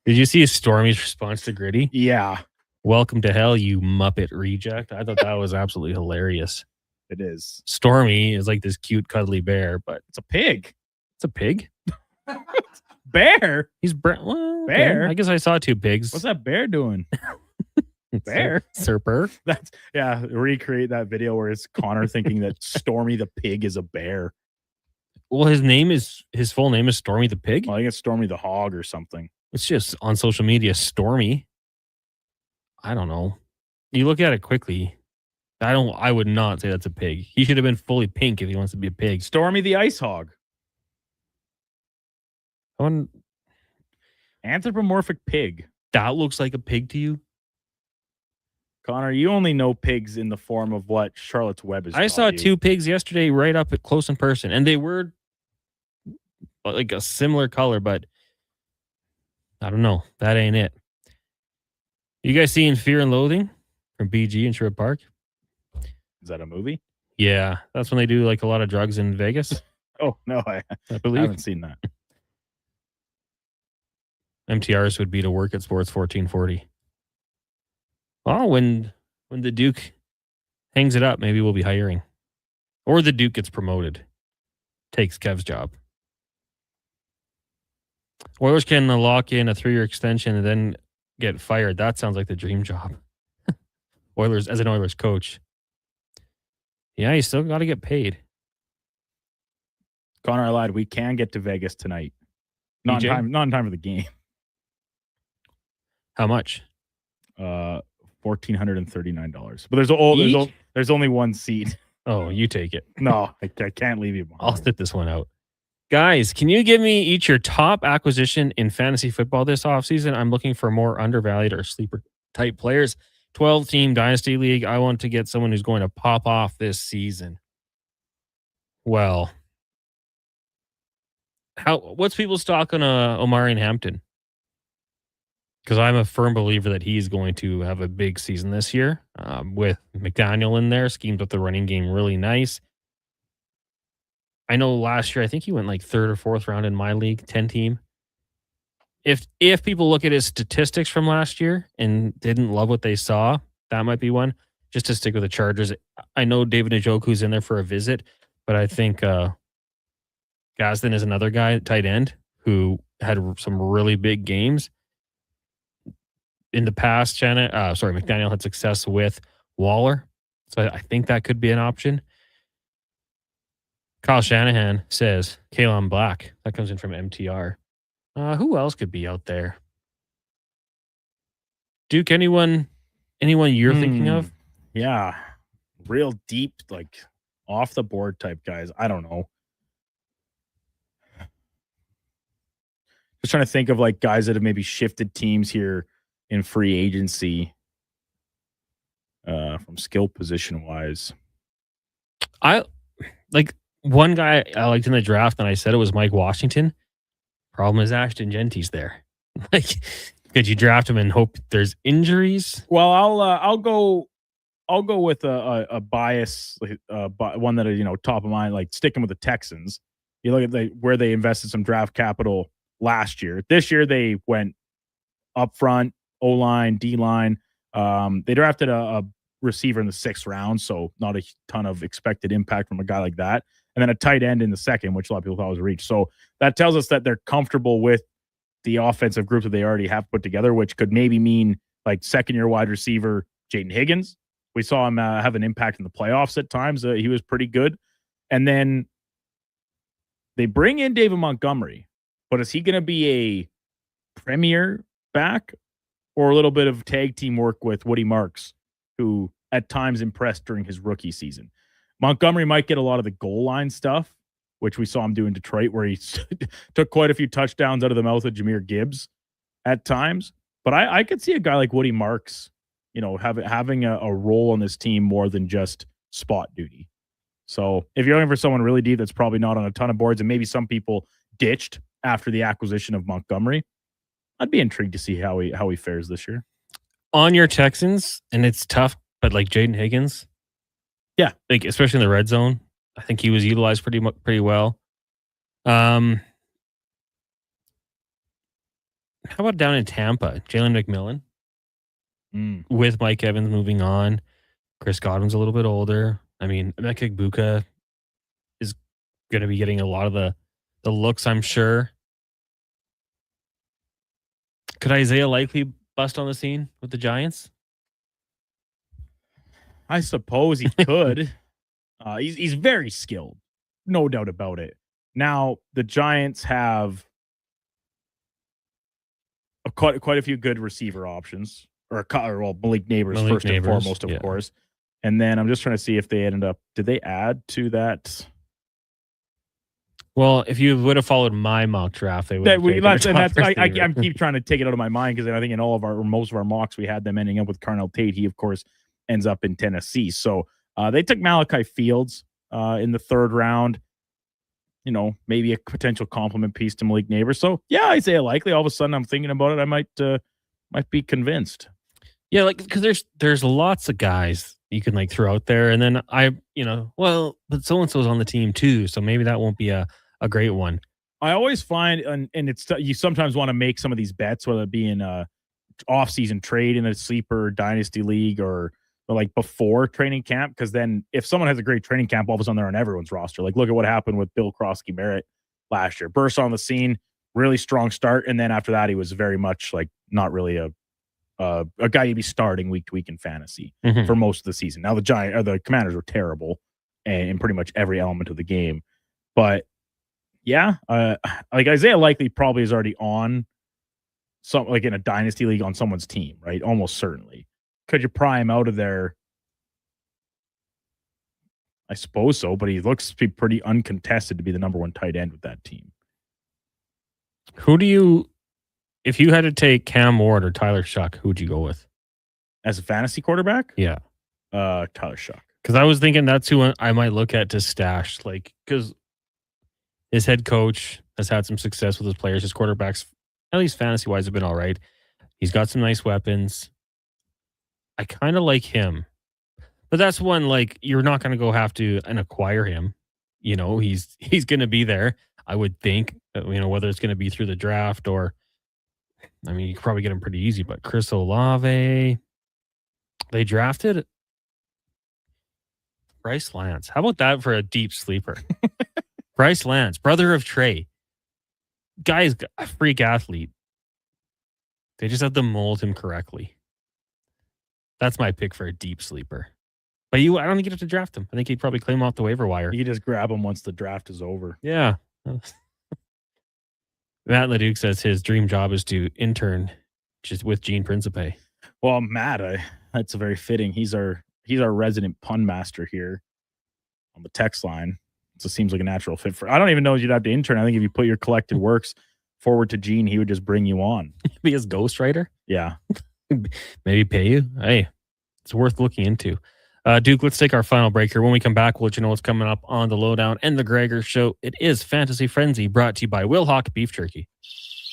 [SPEAKER 7] Did you see Stormy's response to Gritty?
[SPEAKER 8] Yeah.
[SPEAKER 7] Welcome to hell, you Muppet reject. I thought that was absolutely hilarious.
[SPEAKER 8] It is.
[SPEAKER 7] Stormy is this cute, cuddly bear, but
[SPEAKER 8] it's a pig.
[SPEAKER 7] It's a pig?
[SPEAKER 8] Bear?
[SPEAKER 7] He's bear.
[SPEAKER 8] Okay.
[SPEAKER 7] I guess I saw 2 pigs.
[SPEAKER 8] What's that bear doing? Bear?
[SPEAKER 7] Surper.
[SPEAKER 8] Recreate that video where it's Connor thinking that Stormy the pig is a bear.
[SPEAKER 7] Well, his full name is Stormy the pig?
[SPEAKER 8] Well, I think it's Stormy the hog or something.
[SPEAKER 7] It's just on social media, Stormy. I don't know. You look at it quickly. I would not say that's a pig. He should have been fully pink if he wants to be a pig.
[SPEAKER 8] Stormy the ice hog. Anthropomorphic pig.
[SPEAKER 7] That looks like a pig to you?
[SPEAKER 8] Connor, you only know pigs in the form of what Charlotte's Web is.
[SPEAKER 7] I saw 2 pigs yesterday right up at close in person, and they were a similar color, but I don't know. That ain't it. You guys seen Fear and Loathing from BG in Sherwood Park?
[SPEAKER 8] Is that a movie?
[SPEAKER 7] Yeah, that's when they do a lot of drugs in Vegas.
[SPEAKER 8] Oh, no, I haven't seen that.
[SPEAKER 7] MTRs would be to work at Sports 1440. Well, when the Duke hangs it up, maybe we'll be hiring. Or the Duke gets promoted. Takes Kev's job. Oilers can lock in a 3-year extension and then get fired. That sounds like the dream job. Oilers, as an Oilers coach. Yeah, you still got to get paid.
[SPEAKER 8] Connor, I lied. We can get to Vegas tonight. Not in time for the game.
[SPEAKER 7] How much?
[SPEAKER 8] $1,439. But there's only one seat.
[SPEAKER 7] Oh, you take it.
[SPEAKER 8] No, I can't leave you behind.
[SPEAKER 7] I'll sit this one out. Guys, can you give me each your top acquisition in fantasy football this offseason? I'm looking for more undervalued or sleeper type players. 12-team Dynasty League. I want to get someone who's going to pop off this season. Well, what's people's stock on Omarion Hampton? Because I'm a firm believer that he's going to have a big season this year with McDaniel in there. Schemed up the running game really nice. I know last year, I think he went like 3rd or 4th round in my league, 10-team. If people look at his statistics from last year and didn't love what they saw, that might be one. Just to stick with the Chargers. I know David Njoku's in there for a visit, but I think Gaston is another guy, tight end, who had some really big games. In the past, McDaniel had success with Waller. So I think that could be an option. Kyle Shanahan says Kalen Black. That comes in from MTR. Who else could be out there? Duke, anyone you're thinking of?
[SPEAKER 8] Yeah. Real deep, like off the board type guys. I don't know. Just trying to think of like guys that have maybe shifted teams here in free agency from skill position wise.
[SPEAKER 7] I like one guy I liked in the draft, and I said it was Mike Washington. Problem is Ashton Genty's there. Like, could you draft him and hope there's injuries?
[SPEAKER 8] Well, I'll go with a bias, one that top of mind, like sticking with the Texans. You look at where they invested some draft capital last year. This year they went up front, O-line, D-line. They drafted a receiver in the 6th round, so not a ton of expected impact from a guy like that. And then a tight end in the 2nd, which a lot of people thought was a reach. So that tells us that they're comfortable with the offensive group that they already have put together, which could maybe mean like 2nd-year wide receiver Jaden Higgins. We saw him have an impact in the playoffs at times. He was pretty good. And then they bring in David Montgomery, but is he going to be a premier back or a little bit of tag team work with Woody Marks, who at times impressed during his rookie season? Montgomery might get a lot of the goal line stuff, which we saw him do in Detroit, where he took quite a few touchdowns out of the mouth of Jahmyr Gibbs at times. But I could see a guy like Woody Marks, having a role on this team more than just spot duty. So if you're looking for someone really deep that's probably not on a ton of boards, and maybe some people ditched after the acquisition of Montgomery, I'd be intrigued to see how he fares this year.
[SPEAKER 7] On your Texans, and it's tough, but like Jaden Higgins, yeah, like especially in the red zone, I think he was utilized pretty well. How about down in Tampa, Jalen McMillan? With Mike Evans moving on, Chris Godwin's a little bit older. I mean, Emeka Egbuka is going to be getting a lot of the looks, I'm sure. Could Isaiah Likely bust on the scene with the Giants?
[SPEAKER 8] I suppose he could. He's very skilled, no doubt about it. Now, the Giants have quite a few good receiver options. Malik Neighbors first and foremost, of course. And then I'm just trying to see if they did they add to that?
[SPEAKER 7] Well, if you would have followed my mock draft, they would have.
[SPEAKER 8] I keep trying to take it out of my mind because I think in most of our mocks, we had them ending up with Carnell Tate. He, of course, ends up in Tennessee. So they took Malachi Fields in the 3rd round. Maybe a potential complement piece to Malik Neighbors. So yeah, Isaiah Likely. All of a sudden, I'm thinking about it. I might be convinced.
[SPEAKER 7] Yeah, like because there's lots of guys you can like throw out there, and then but so and so's on the team too, so maybe that won't be a great one.
[SPEAKER 8] I always find, and it's you sometimes want to make some of these bets, whether it be in a off-season trade in a sleeper dynasty league or like before training camp, because then if someone has a great training camp, all of a sudden they're on everyone's roster. Like look at what happened with Bill Krosky-Merritt last year. Burst on the scene, really strong start, and then after that he was very much like not really a guy you'd be starting week to week in fantasy for most of the season. Now the Commanders were terrible in pretty much every element of the game, but yeah, like Isaiah Likely probably is already on like in a dynasty league on someone's team, right? Almost certainly. Could you pry him out of there? I suppose so, but he looks to be pretty uncontested to be the number one tight end with that team.
[SPEAKER 7] If you had to take Cam Ward or Tyler Shuck, who would you go with?
[SPEAKER 8] As a fantasy quarterback?
[SPEAKER 7] Yeah.
[SPEAKER 8] Tyler Shuck.
[SPEAKER 7] Because I was thinking that's who I might look at to stash. Because his head coach has had some success with his players. His quarterbacks, at least fantasy-wise, have been all right. He's got some nice weapons. I kind of like him. But that's one, you're not going to go have to and acquire him. He's going to be there, I would think. Whether it's going to be through the draft or, you could probably get him pretty easy. But Chris Olave, they drafted Bryce Lance. How about that for a deep sleeper? Bryce Lance, brother of Trey. Guy's a freak athlete. They just have to mold him correctly. That's my pick for a deep sleeper. But I don't think you'd have to draft him. I think he'd probably claim him off the waiver wire.
[SPEAKER 8] You just grab him once the draft is over.
[SPEAKER 7] Yeah. Matt Leduc says his dream job is to intern just with Gene Principe.
[SPEAKER 8] Well, Matt, that's very fitting. He's our resident pun master here on the text line. So it seems like a natural fit for. I don't even know if you'd have to intern. I think if you put your collected works forward to Gene, he would just bring you on.
[SPEAKER 7] Be his ghostwriter?
[SPEAKER 8] Yeah.
[SPEAKER 7] Maybe pay you. Hey, it's worth looking into. Duke, let's take our final break here. When we come back, we'll let you know what's coming up on the Lowdown and the Gregor Show. It is Fantasy Frenzy, brought to you by Will Hawk Beef Jerky.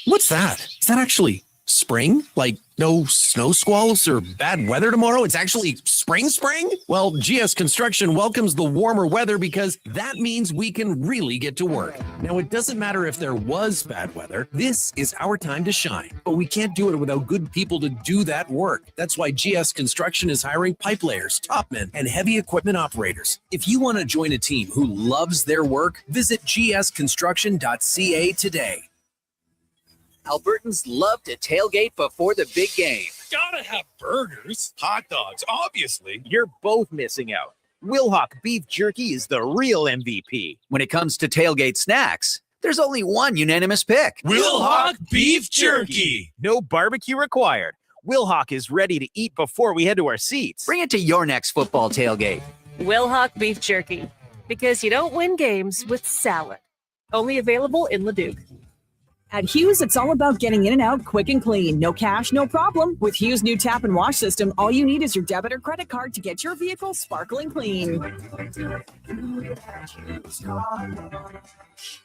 [SPEAKER 5] What's that? Is that actually spring? Like no snow squalls or bad weather tomorrow? It's actually spring? Well, GS Construction welcomes the warmer weather because that means we can really get to work. Now, it doesn't matter if there was bad weather. This is our time to shine. But we can't do it without good people to do that work. That's why GS Construction is hiring pipe layers, topmen, and heavy equipment operators. If you want to join a team who loves their work, visit gsconstruction.ca today.
[SPEAKER 13] Albertans love to tailgate before the big game.
[SPEAKER 10] Gotta have burgers, hot dogs, obviously.
[SPEAKER 12] You're both missing out. Wilhock Beef Jerky is the real MVP.
[SPEAKER 13] When it comes to tailgate snacks, there's only one unanimous pick.
[SPEAKER 10] Wilhock Beef Jerky.
[SPEAKER 12] No barbecue required. Wilhock is ready to eat before we head to our seats.
[SPEAKER 13] Bring it to your next football tailgate.
[SPEAKER 14] Wilhock Beef Jerky. Because you don't win games with salad. Only available in Leduc.
[SPEAKER 18] At Hughes, it's all about getting in and out quick and clean. No cash, no problem. With Hughes' new tap and wash system, all you need is your debit or credit card to get your vehicle sparkling clean.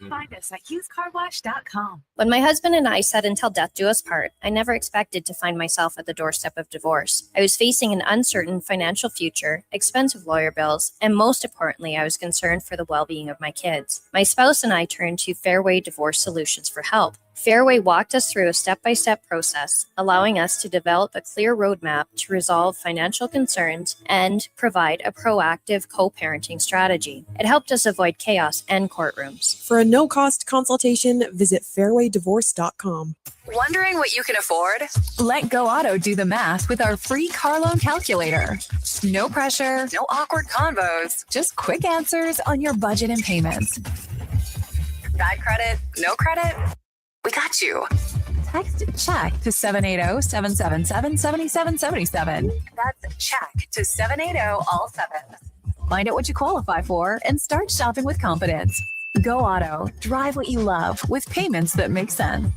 [SPEAKER 6] Find us at HughesCarWash.com. When my husband and I said until death do us part, I never expected to find myself at the doorstep of divorce. I was facing an uncertain financial future, expensive lawyer bills, and most importantly, I was concerned for the well-being of my kids. My spouse and I turned to Fairway Divorce Solutions for help. Fairway walked us through a step-by-step process, allowing us to develop a clear roadmap to resolve financial concerns and provide a proactive co-parenting strategy. It helped us avoid chaos and courtrooms.
[SPEAKER 19] For a no-cost consultation, visit fairwaydivorce.com.
[SPEAKER 6] Wondering what you can afford?
[SPEAKER 20] Let Go Auto do the math with our free car loan calculator. No pressure, no awkward convos, just quick answers on your budget and payments.
[SPEAKER 6] Bad credit? No credit? We got you.
[SPEAKER 20] Text CHECK to 780-777-7777.
[SPEAKER 6] That's check to 780 all sevens.
[SPEAKER 20] Find out what you qualify for and start shopping with confidence. Go Auto. Drive what you love with payments that make sense.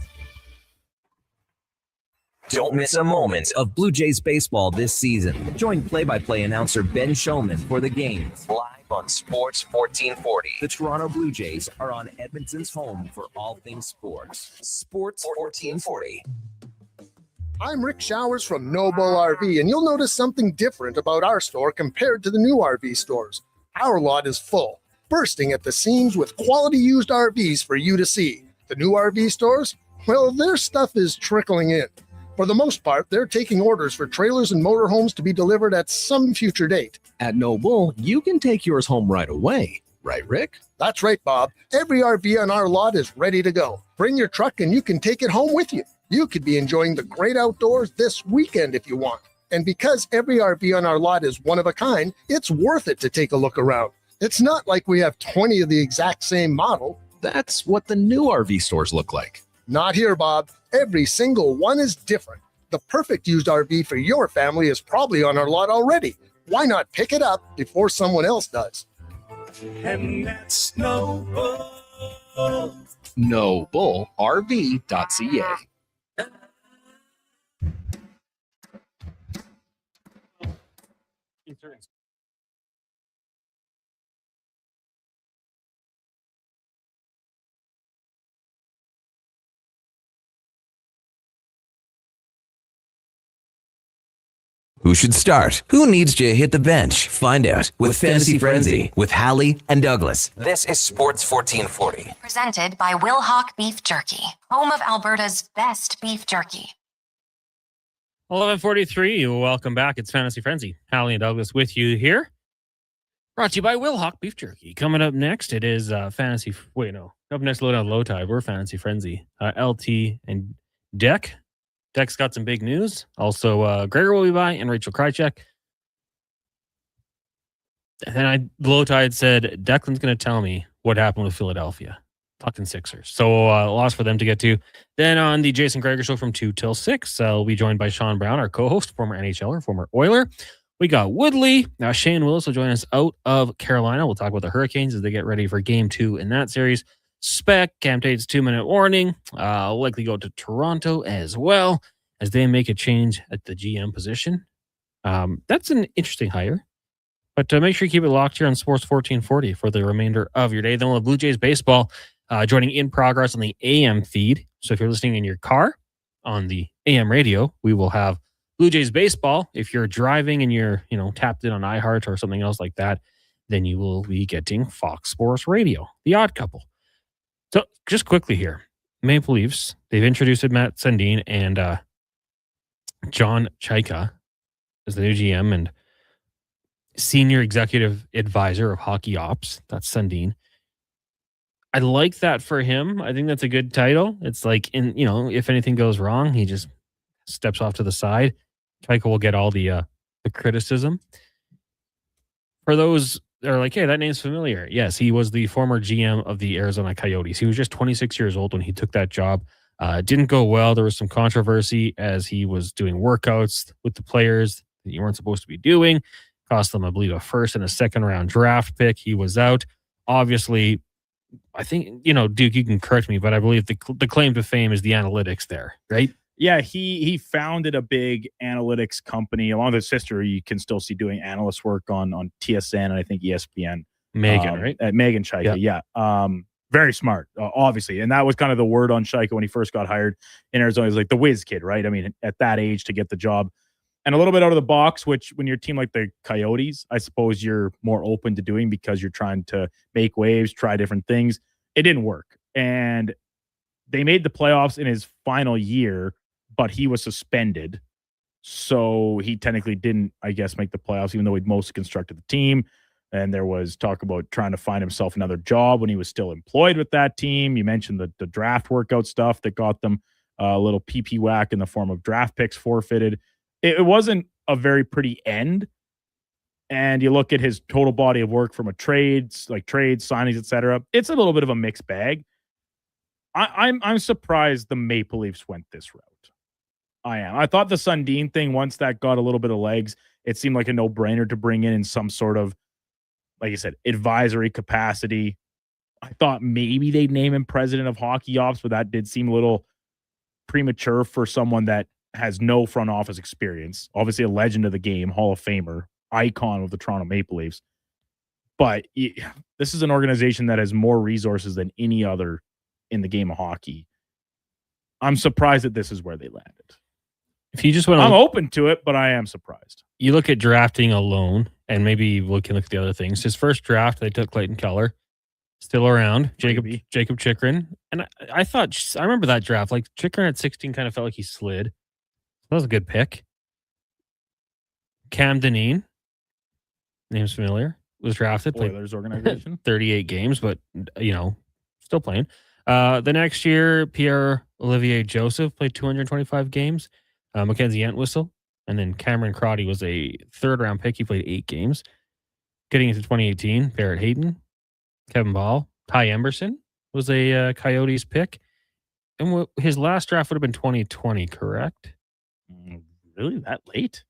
[SPEAKER 5] Don't miss a moment of Blue Jays baseball this season. Join play-by-play announcer Ben Showman for the game live on Sports 1440. The Toronto Blue Jays are on Edmonton's home for all things sports. Sports 1440.
[SPEAKER 21] I'm Rick Showers from Noble RV, and you'll notice something different about our store compared to the new RV stores. Our lot is full, bursting at the seams with quality used RVs for you to see. The new RV stores, well, their stuff is trickling in. For the most part, they're taking orders for trailers and motorhomes to be delivered at some future date.
[SPEAKER 5] At Noble, you can take yours home right away. Right, Rick?
[SPEAKER 21] That's right, Bob. Every RV on our lot is ready to go. Bring your truck and you can take it home with you. You could be enjoying the great outdoors this weekend if you want. And because every RV on our lot is one of a kind, it's worth it to take a look around. It's not like we have 20 of the exact same model.
[SPEAKER 5] That's what the new RV stores look like.
[SPEAKER 21] Not here, Bob. Every single one is different. The perfect used RV for your family is probably on our lot already. Why not pick it up before someone else does?
[SPEAKER 1] And that's NobleRV.ca.
[SPEAKER 5] Who should start? Who needs to hit the bench? Find out with Fantasy Frenzy with Halley and Douglas. This is Sports 1440.
[SPEAKER 22] Presented by Will Hawk Beef Jerky, home of Alberta's best beef jerky.
[SPEAKER 7] 11:43. Welcome back. It's Fantasy Frenzy. Halley and Douglas with you here. Brought to you by Will Hawk Beef Jerky. Coming up next, it is Fantasy. Wait, no. Up next, Lowdown Low Tide. We're Fantasy Frenzy. LT and Deck. Deck's got some big news. Also, Gregor will be by and Rachel Krychek. And then Low Tide said Declan's going to tell me what happened with Philadelphia. Talking Sixers. So loss for them to get to. Then on the Jason Gregor Show from 2 till 6, we'll be joined by Sean Brown, our co-host, former NHLer, former Oiler. We got Woodley. Now Shane Willis will join us out of Carolina. We'll talk about the Hurricanes as they get ready for Game 2 in that series. Spec, Cam Tate's 2-minute warning. Likely go to Toronto as well as they make a change at the GM position. That's an interesting hire. But make sure you keep it locked here on Sports 1440 for the remainder of your day. Then we'll have Blue Jays baseball joining in progress on the AM feed. So if you're listening in your car on the AM radio, we will have Blue Jays baseball. If you're driving and you're, tapped in on iHeart or something else like that, then you will be getting Fox Sports Radio, The Odd Couple. So just quickly here, Maple Leafs, they've introduced Matt Sundin and John Chaika as the new GM and senior executive advisor of hockey ops. That's Sundin. I like that for him. I think that's a good title. It's like, if anything goes wrong, he just steps off to the side. Chaika will get all the criticism. For those that are like, hey, that name's familiar. Yes, he was the former GM of the Arizona Coyotes. He was just 26 years old when he took that job. Didn't go well. There was some controversy as he was doing workouts with the players that you weren't supposed to be doing. Cost them, I believe, a first and a second round draft pick. He was out. Obviously, I think, Duke, you can correct me, but I believe the claim to fame is the analytics there, right?
[SPEAKER 8] Yeah, he founded a big analytics company. Along with his sister, you can still see doing analyst work on TSN and I think ESPN.
[SPEAKER 7] Megan, right?
[SPEAKER 8] Megan Chaika, yeah. Very smart, obviously. And that was kind of the word on Chaika when he first got hired in Arizona. He was like the whiz kid, right? I mean, at that age to get the job. And a little bit out of the box, which when you're a team like the Coyotes, I suppose you're more open to doing because you're trying to make waves, try different things. It didn't work. And they made the playoffs in his final year, but he was suspended. So he technically didn't, I guess, make the playoffs, even though he'd mostly constructed the team. And there was talk about trying to find himself another job when he was still employed with that team. You mentioned the draft workout stuff that got them a little PP whack in the form of draft picks forfeited. It wasn't a very pretty end. And you look at his total body of work from trades, signings, etc. It's a little bit of a mixed bag. I'm surprised the Maple Leafs went this route. I am. I thought the Sundin thing, once that got a little bit of legs, it seemed like a no-brainer to bring in some sort of, like you said, advisory capacity. I thought maybe they'd name him president of hockey ops, but that did seem a little premature for someone that has no front office experience. Obviously a legend of the game, Hall of Famer, icon of the Toronto Maple Leafs. But this is an organization that has more resources than any other in the game of hockey. I'm surprised that this is where they landed.
[SPEAKER 7] If you just want
[SPEAKER 8] I'm open to it, but I am surprised.
[SPEAKER 7] You look at drafting alone, and maybe we can look at the other things. His first draft, they took Clayton Keller, still around. Jacob Chychrun, and I remember that draft. Like Chychrun at 16, kind of felt like he slid. That was a good pick. Cam Dineen, name's familiar, was drafted.
[SPEAKER 8] Oilers organization,
[SPEAKER 7] 38 games, but still playing. The next year, Pierre-Olivier Joseph played 225 games. Mackenzie Entwistle, and then Cameron Crotty was a third-round pick. He played 8 games. Getting into 2018, Barrett Hayton, Kevin Ball, Ty Emberson was a Coyotes pick. And his last draft would have been 2020, correct?
[SPEAKER 8] Really? That late?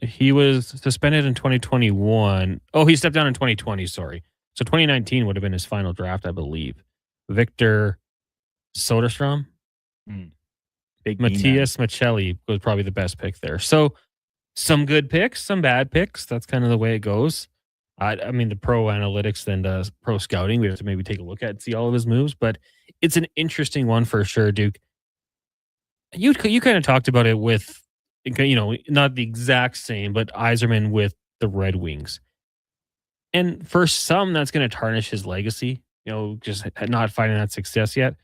[SPEAKER 7] He was suspended in 2021. Oh, he stepped down in 2020, sorry. So 2019 would have been his final draft, I believe. Victor Soderstrom.
[SPEAKER 8] Big
[SPEAKER 7] Matthias Michelli was probably the best pick there. So some good picks, some bad picks. That's kind of the way it goes. I mean, the pro analytics and pro scouting, we have to maybe take a look at and see all of his moves, but it's an interesting one for sure, Duke. You kind of talked about it with, not the exact same, but Yzerman with the Red Wings. And for some, that's going to tarnish his legacy, just not finding that success yet.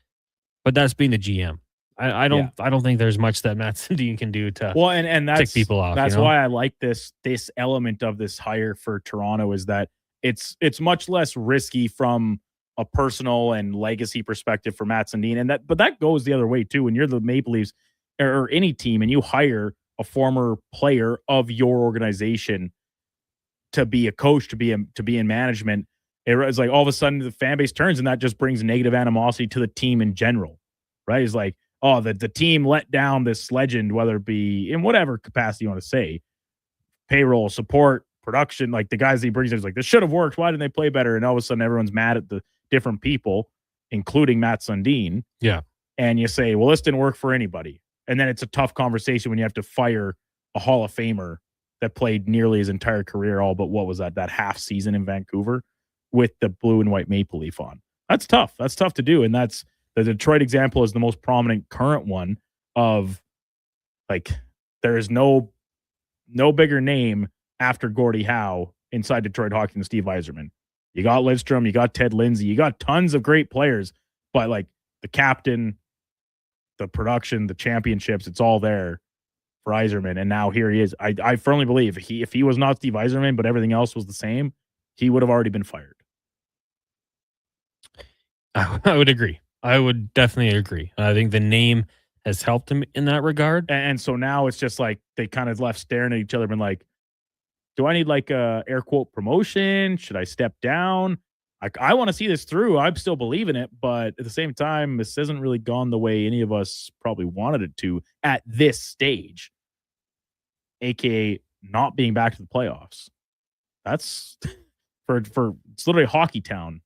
[SPEAKER 7] But that's being the GM. I don't think there's much that Matt Sundin can do to
[SPEAKER 8] and that's,
[SPEAKER 7] tick people off.
[SPEAKER 8] That's why I like this element of this hire for Toronto is that it's much less risky from a personal and legacy perspective for Matt Sundin, but that goes the other way too. When you're the Maple Leafs or any team and you hire a former player of your organization to be a coach, to be in management, it's like all of a sudden the fan base turns, and that just brings negative animosity to the team in general, right? It's like, oh, the team let down this legend, whether it be in whatever capacity you want to say, payroll, support, production, like the guys he brings in, like, this should have worked. Why didn't they play better? And all of a sudden everyone's mad at the different people, including Matt Sundin.
[SPEAKER 7] Yeah.
[SPEAKER 8] And you say, well, this didn't work for anybody. And then it's a tough conversation when you have to fire a Hall of Famer that played nearly his entire career, all but what was that half season in Vancouver with the blue and white Maple Leaf on. That's tough. That's tough to do. And that's the Detroit example is the most prominent current one of, like, there is no bigger name after Gordie Howe inside Detroit hockey than Steve Yzerman. You got Lidstrom, you got Ted Lindsay, you got tons of great players, but like the captain, the production, the championships, it's all there for Yzerman. And now here he is. I firmly believe if he was not Steve Yzerman, but everything else was the same, he would have already been fired.
[SPEAKER 7] I would agree. I would definitely agree. I think the name has helped him in that regard.
[SPEAKER 8] And so now it's just like they kind of left staring at each other, been like, do I need like a air quote promotion? Should I step down? I want to see this through. I still believe in it, but at the same time, this hasn't really gone the way any of us probably wanted it to at this stage, aka not being back to the playoffs. That's for it's literally hockey town.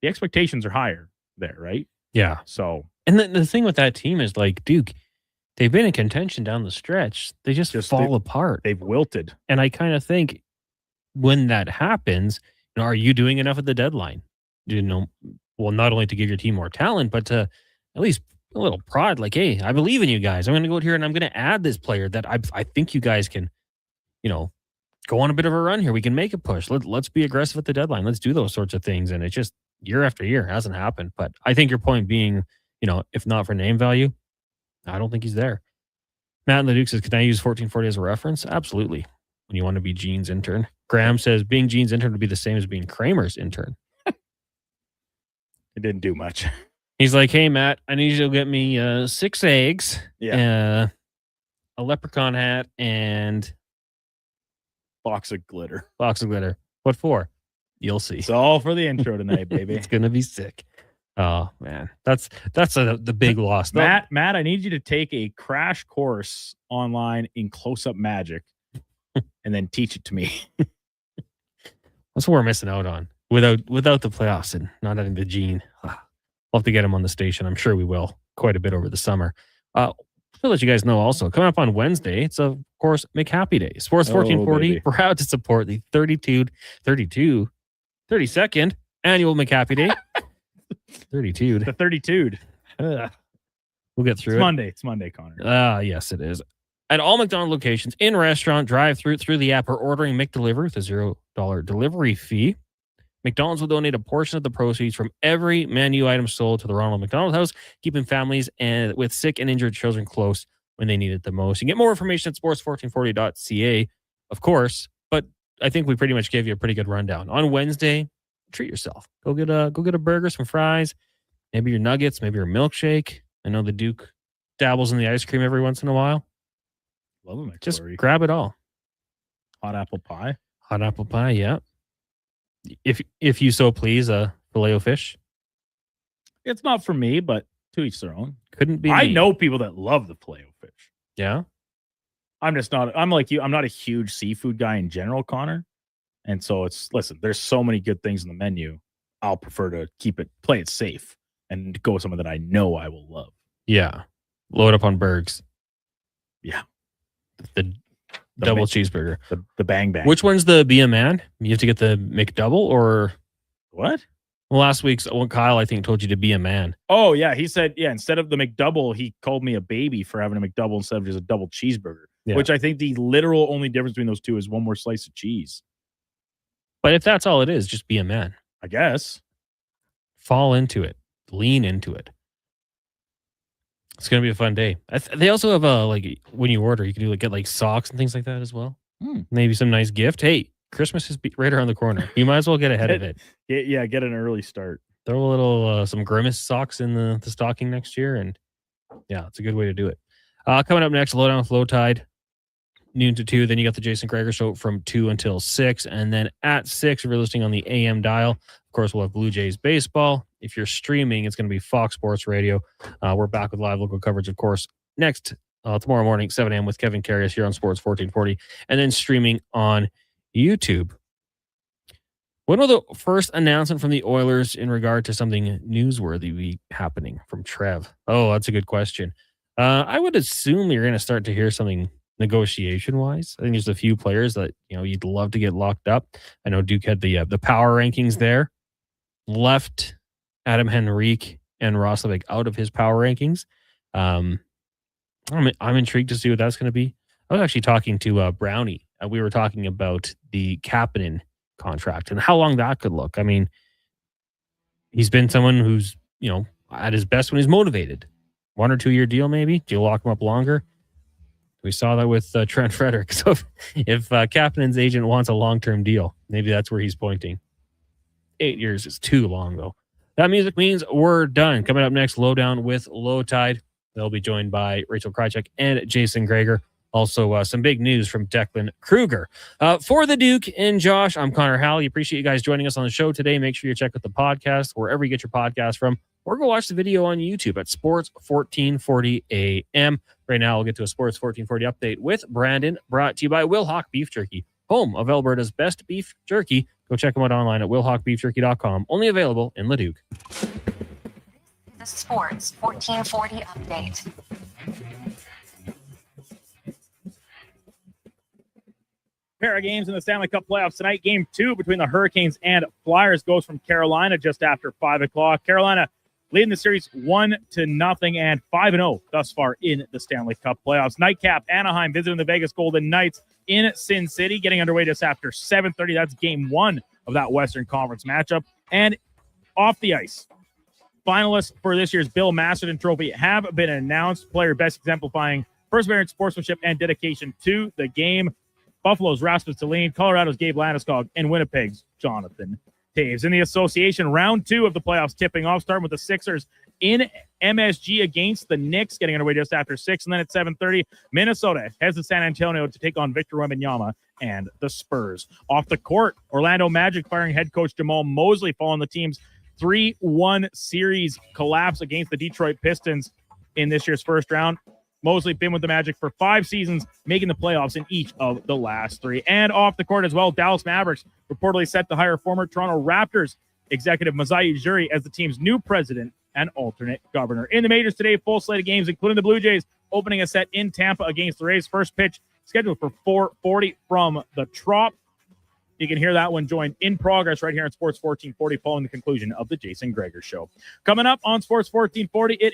[SPEAKER 8] The expectations are higher there, right?
[SPEAKER 7] Yeah.
[SPEAKER 8] So,
[SPEAKER 7] and the thing with that team is, like, Duke, they've been in contention down the stretch. They just fall apart.
[SPEAKER 8] They've wilted.
[SPEAKER 7] And I kind of think when that happens, are you doing enough at the deadline? Well, not only to give your team more talent, but to at least a little pride. Like, hey, I believe in you guys. I'm going to go out here and I'm going to add this player that I think you guys can, go on a bit of a run here. We can make a push. Let's be aggressive at the deadline. Let's do those sorts of things. And it's just year after year hasn't happened. But I think your point being, if not for name value, I don't think he's there. Matt in the Duke says, can I use 1440 as a reference? Absolutely. When you want to be Gene's intern. Graham says being Gene's intern would be the same as being Kramer's intern.
[SPEAKER 8] It didn't do much.
[SPEAKER 7] He's like, hey, Matt, I need you to get me 6 eggs, a leprechaun hat, and
[SPEAKER 8] box of glitter.
[SPEAKER 7] What for? You'll see.
[SPEAKER 8] It's all for the intro tonight, baby.
[SPEAKER 7] It's going to be sick. Oh, man. That's the big loss.
[SPEAKER 8] Matt, I need you to take a crash course online in close-up magic and then teach it to me.
[SPEAKER 7] That's what we're missing out on without the playoffs and not having the Gene. We'll have to get him on the station. I'm sure we will quite a bit over the summer. To let you guys know also, coming up on Wednesday, it's of course McHappy Day. Sports 1440 proud to support the 32nd annual McHappy Day. 32.
[SPEAKER 8] The 32.
[SPEAKER 7] We'll get through it.
[SPEAKER 8] It's Monday, Connor.
[SPEAKER 7] Yes, it is. At all McDonald's locations, in restaurant, drive-through, through the app, or ordering McDelivery with a $0 delivery fee, McDonald's will donate a portion of the proceeds from every menu item sold to the Ronald McDonald House, keeping families with sick and injured children close when they need it the most. You can get more information at sports1440.ca, of course, but I think we pretty much gave you a pretty good rundown. On Wednesday, treat yourself. Go get a burger, some fries, maybe your nuggets, maybe your milkshake. I know the Duke dabbles in the ice cream every once in a while.
[SPEAKER 8] Love them.
[SPEAKER 7] Just grab it all.
[SPEAKER 8] Hot apple pie,
[SPEAKER 7] yeah. If you so please, filet-o-fish.
[SPEAKER 8] It's not for me, but to each their own.
[SPEAKER 7] Couldn't be.
[SPEAKER 8] I
[SPEAKER 7] me.
[SPEAKER 8] know people that love the filet fish.
[SPEAKER 7] Yeah.
[SPEAKER 8] I'm just not. I'm like you. I'm not a huge seafood guy in general, Connor. And so listen. There's so many good things in the menu. I'll prefer to play it safe, and go with someone that I know I will love.
[SPEAKER 7] Yeah. Load up on burgers.
[SPEAKER 8] Yeah.
[SPEAKER 7] The double cheeseburger.
[SPEAKER 8] The bang bang.
[SPEAKER 7] Which one's the be a man? You have to get the McDouble or
[SPEAKER 8] what?
[SPEAKER 7] Well, last week's Kyle, I think, told you to be a man.
[SPEAKER 8] Oh, yeah. He said, instead of the McDouble, he called me a baby for having a McDouble instead of just a double cheeseburger, which I think the literal only difference between those two is one more slice of cheese.
[SPEAKER 7] But if that's all it is, just be a man.
[SPEAKER 8] I guess.
[SPEAKER 7] Fall into it. Lean into it. It's going to be a fun day. They also have when you order, you can get socks and things like that as well. Maybe some nice gift. Hey, Christmas is right around the corner. You might as well get ahead of it.
[SPEAKER 8] Get an early start.
[SPEAKER 7] Throw a little some Grimace socks in the stocking next year, and yeah, it's a good way to do it. Coming up next, Lowdown with Low Tide, noon to 2. Then you got the Jason Greger Show from 2 until 6, and then at 6, if you're listening on the AM dial, of course, we'll have Blue Jays baseball. If you're streaming, it's going to be Fox Sports Radio. We're back with live local coverage, of course, next tomorrow morning, 7 a.m. with Kevin Carius here on Sports 1440, and then streaming on YouTube. When will the first announcement from the Oilers in regard to something newsworthy be happening from Trev? Oh, that's a good question. I would assume you're going to start to hear something negotiation-wise. I think there's a few players that you'd love to get locked up. I know Duke had the power rankings there, left Adam Henrique and Roslovic out of his power rankings. I'm intrigued to see what that's going to be. I was actually talking to Brownie. We were talking about the Kapanen contract and how long that could look. I mean, he's been someone who's, at his best when he's motivated. 1 or 2 year deal, maybe. Do you lock him up longer? We saw that with Trent Frederick. So if Kapanen's agent wants a long-term deal, maybe that's where he's pointing. 8 years is too long, though. That music means we're done. Coming up next, Lowdown with Low Tide. They'll be joined by Rachel Krychek and Jason Greger. Also, some big news from Declan Kruger. For the Duke and Josh, I'm Connor Halley. Appreciate you guys joining us on the show today. Make sure you check out the podcast wherever you get your podcast from, or go watch the video on YouTube at Sports 1440 AM. Right now, we'll get to a Sports 1440 update with Brandon, brought to you by Wilhauk Beef Jerky, home of Alberta's best beef jerky. Go check them out online at wilhaukbeefjerky.com. Only available in Leduc.
[SPEAKER 22] The Sports 1440 update.
[SPEAKER 8] Pair of games in the Stanley Cup playoffs tonight. Game 2 between the Hurricanes and Flyers goes from Carolina just after 5 o'clock. Carolina leading the series 1-0 and 5-0 thus far in the Stanley Cup playoffs. Nightcap, Anaheim visiting the Vegas Golden Knights in Sin City, getting underway just after 7:30. That's game 1 of that Western Conference matchup. And off the ice, finalists for this year's Bill Masterton Trophy have been announced. Player best exemplifying perseverance, sportsmanship, and dedication to the game. Buffalo's Rasmus Dahlin, Colorado's Gabe Landeskog, and Winnipeg's Jonathan Taves. In the association, round 2 of the playoffs tipping off, starting with the Sixers in MSG against the Knicks, getting underway just after 6. And then at 7:30, Minnesota heads to San Antonio to take on Victor Wembanyama and the Spurs. Off the court, Orlando Magic firing head coach Jamal Mosley following the team's 3-1 series collapse against the Detroit Pistons in this year's first round. Mosley been with the Magic for 5 seasons, making the playoffs in each of the last 3. And off the court as well, Dallas Mavericks reportedly set to hire former Toronto Raptors executive Masai Ujiri as the team's new president and alternate governor. In the majors today, full slate of games, including the Blue Jays opening a set in Tampa against the Rays. First pitch scheduled for 4:40 from the Trop. You can hear that one joined in progress right here on Sports 1440 following the conclusion of the Jason Greger Show. Coming up on Sports 1440, it is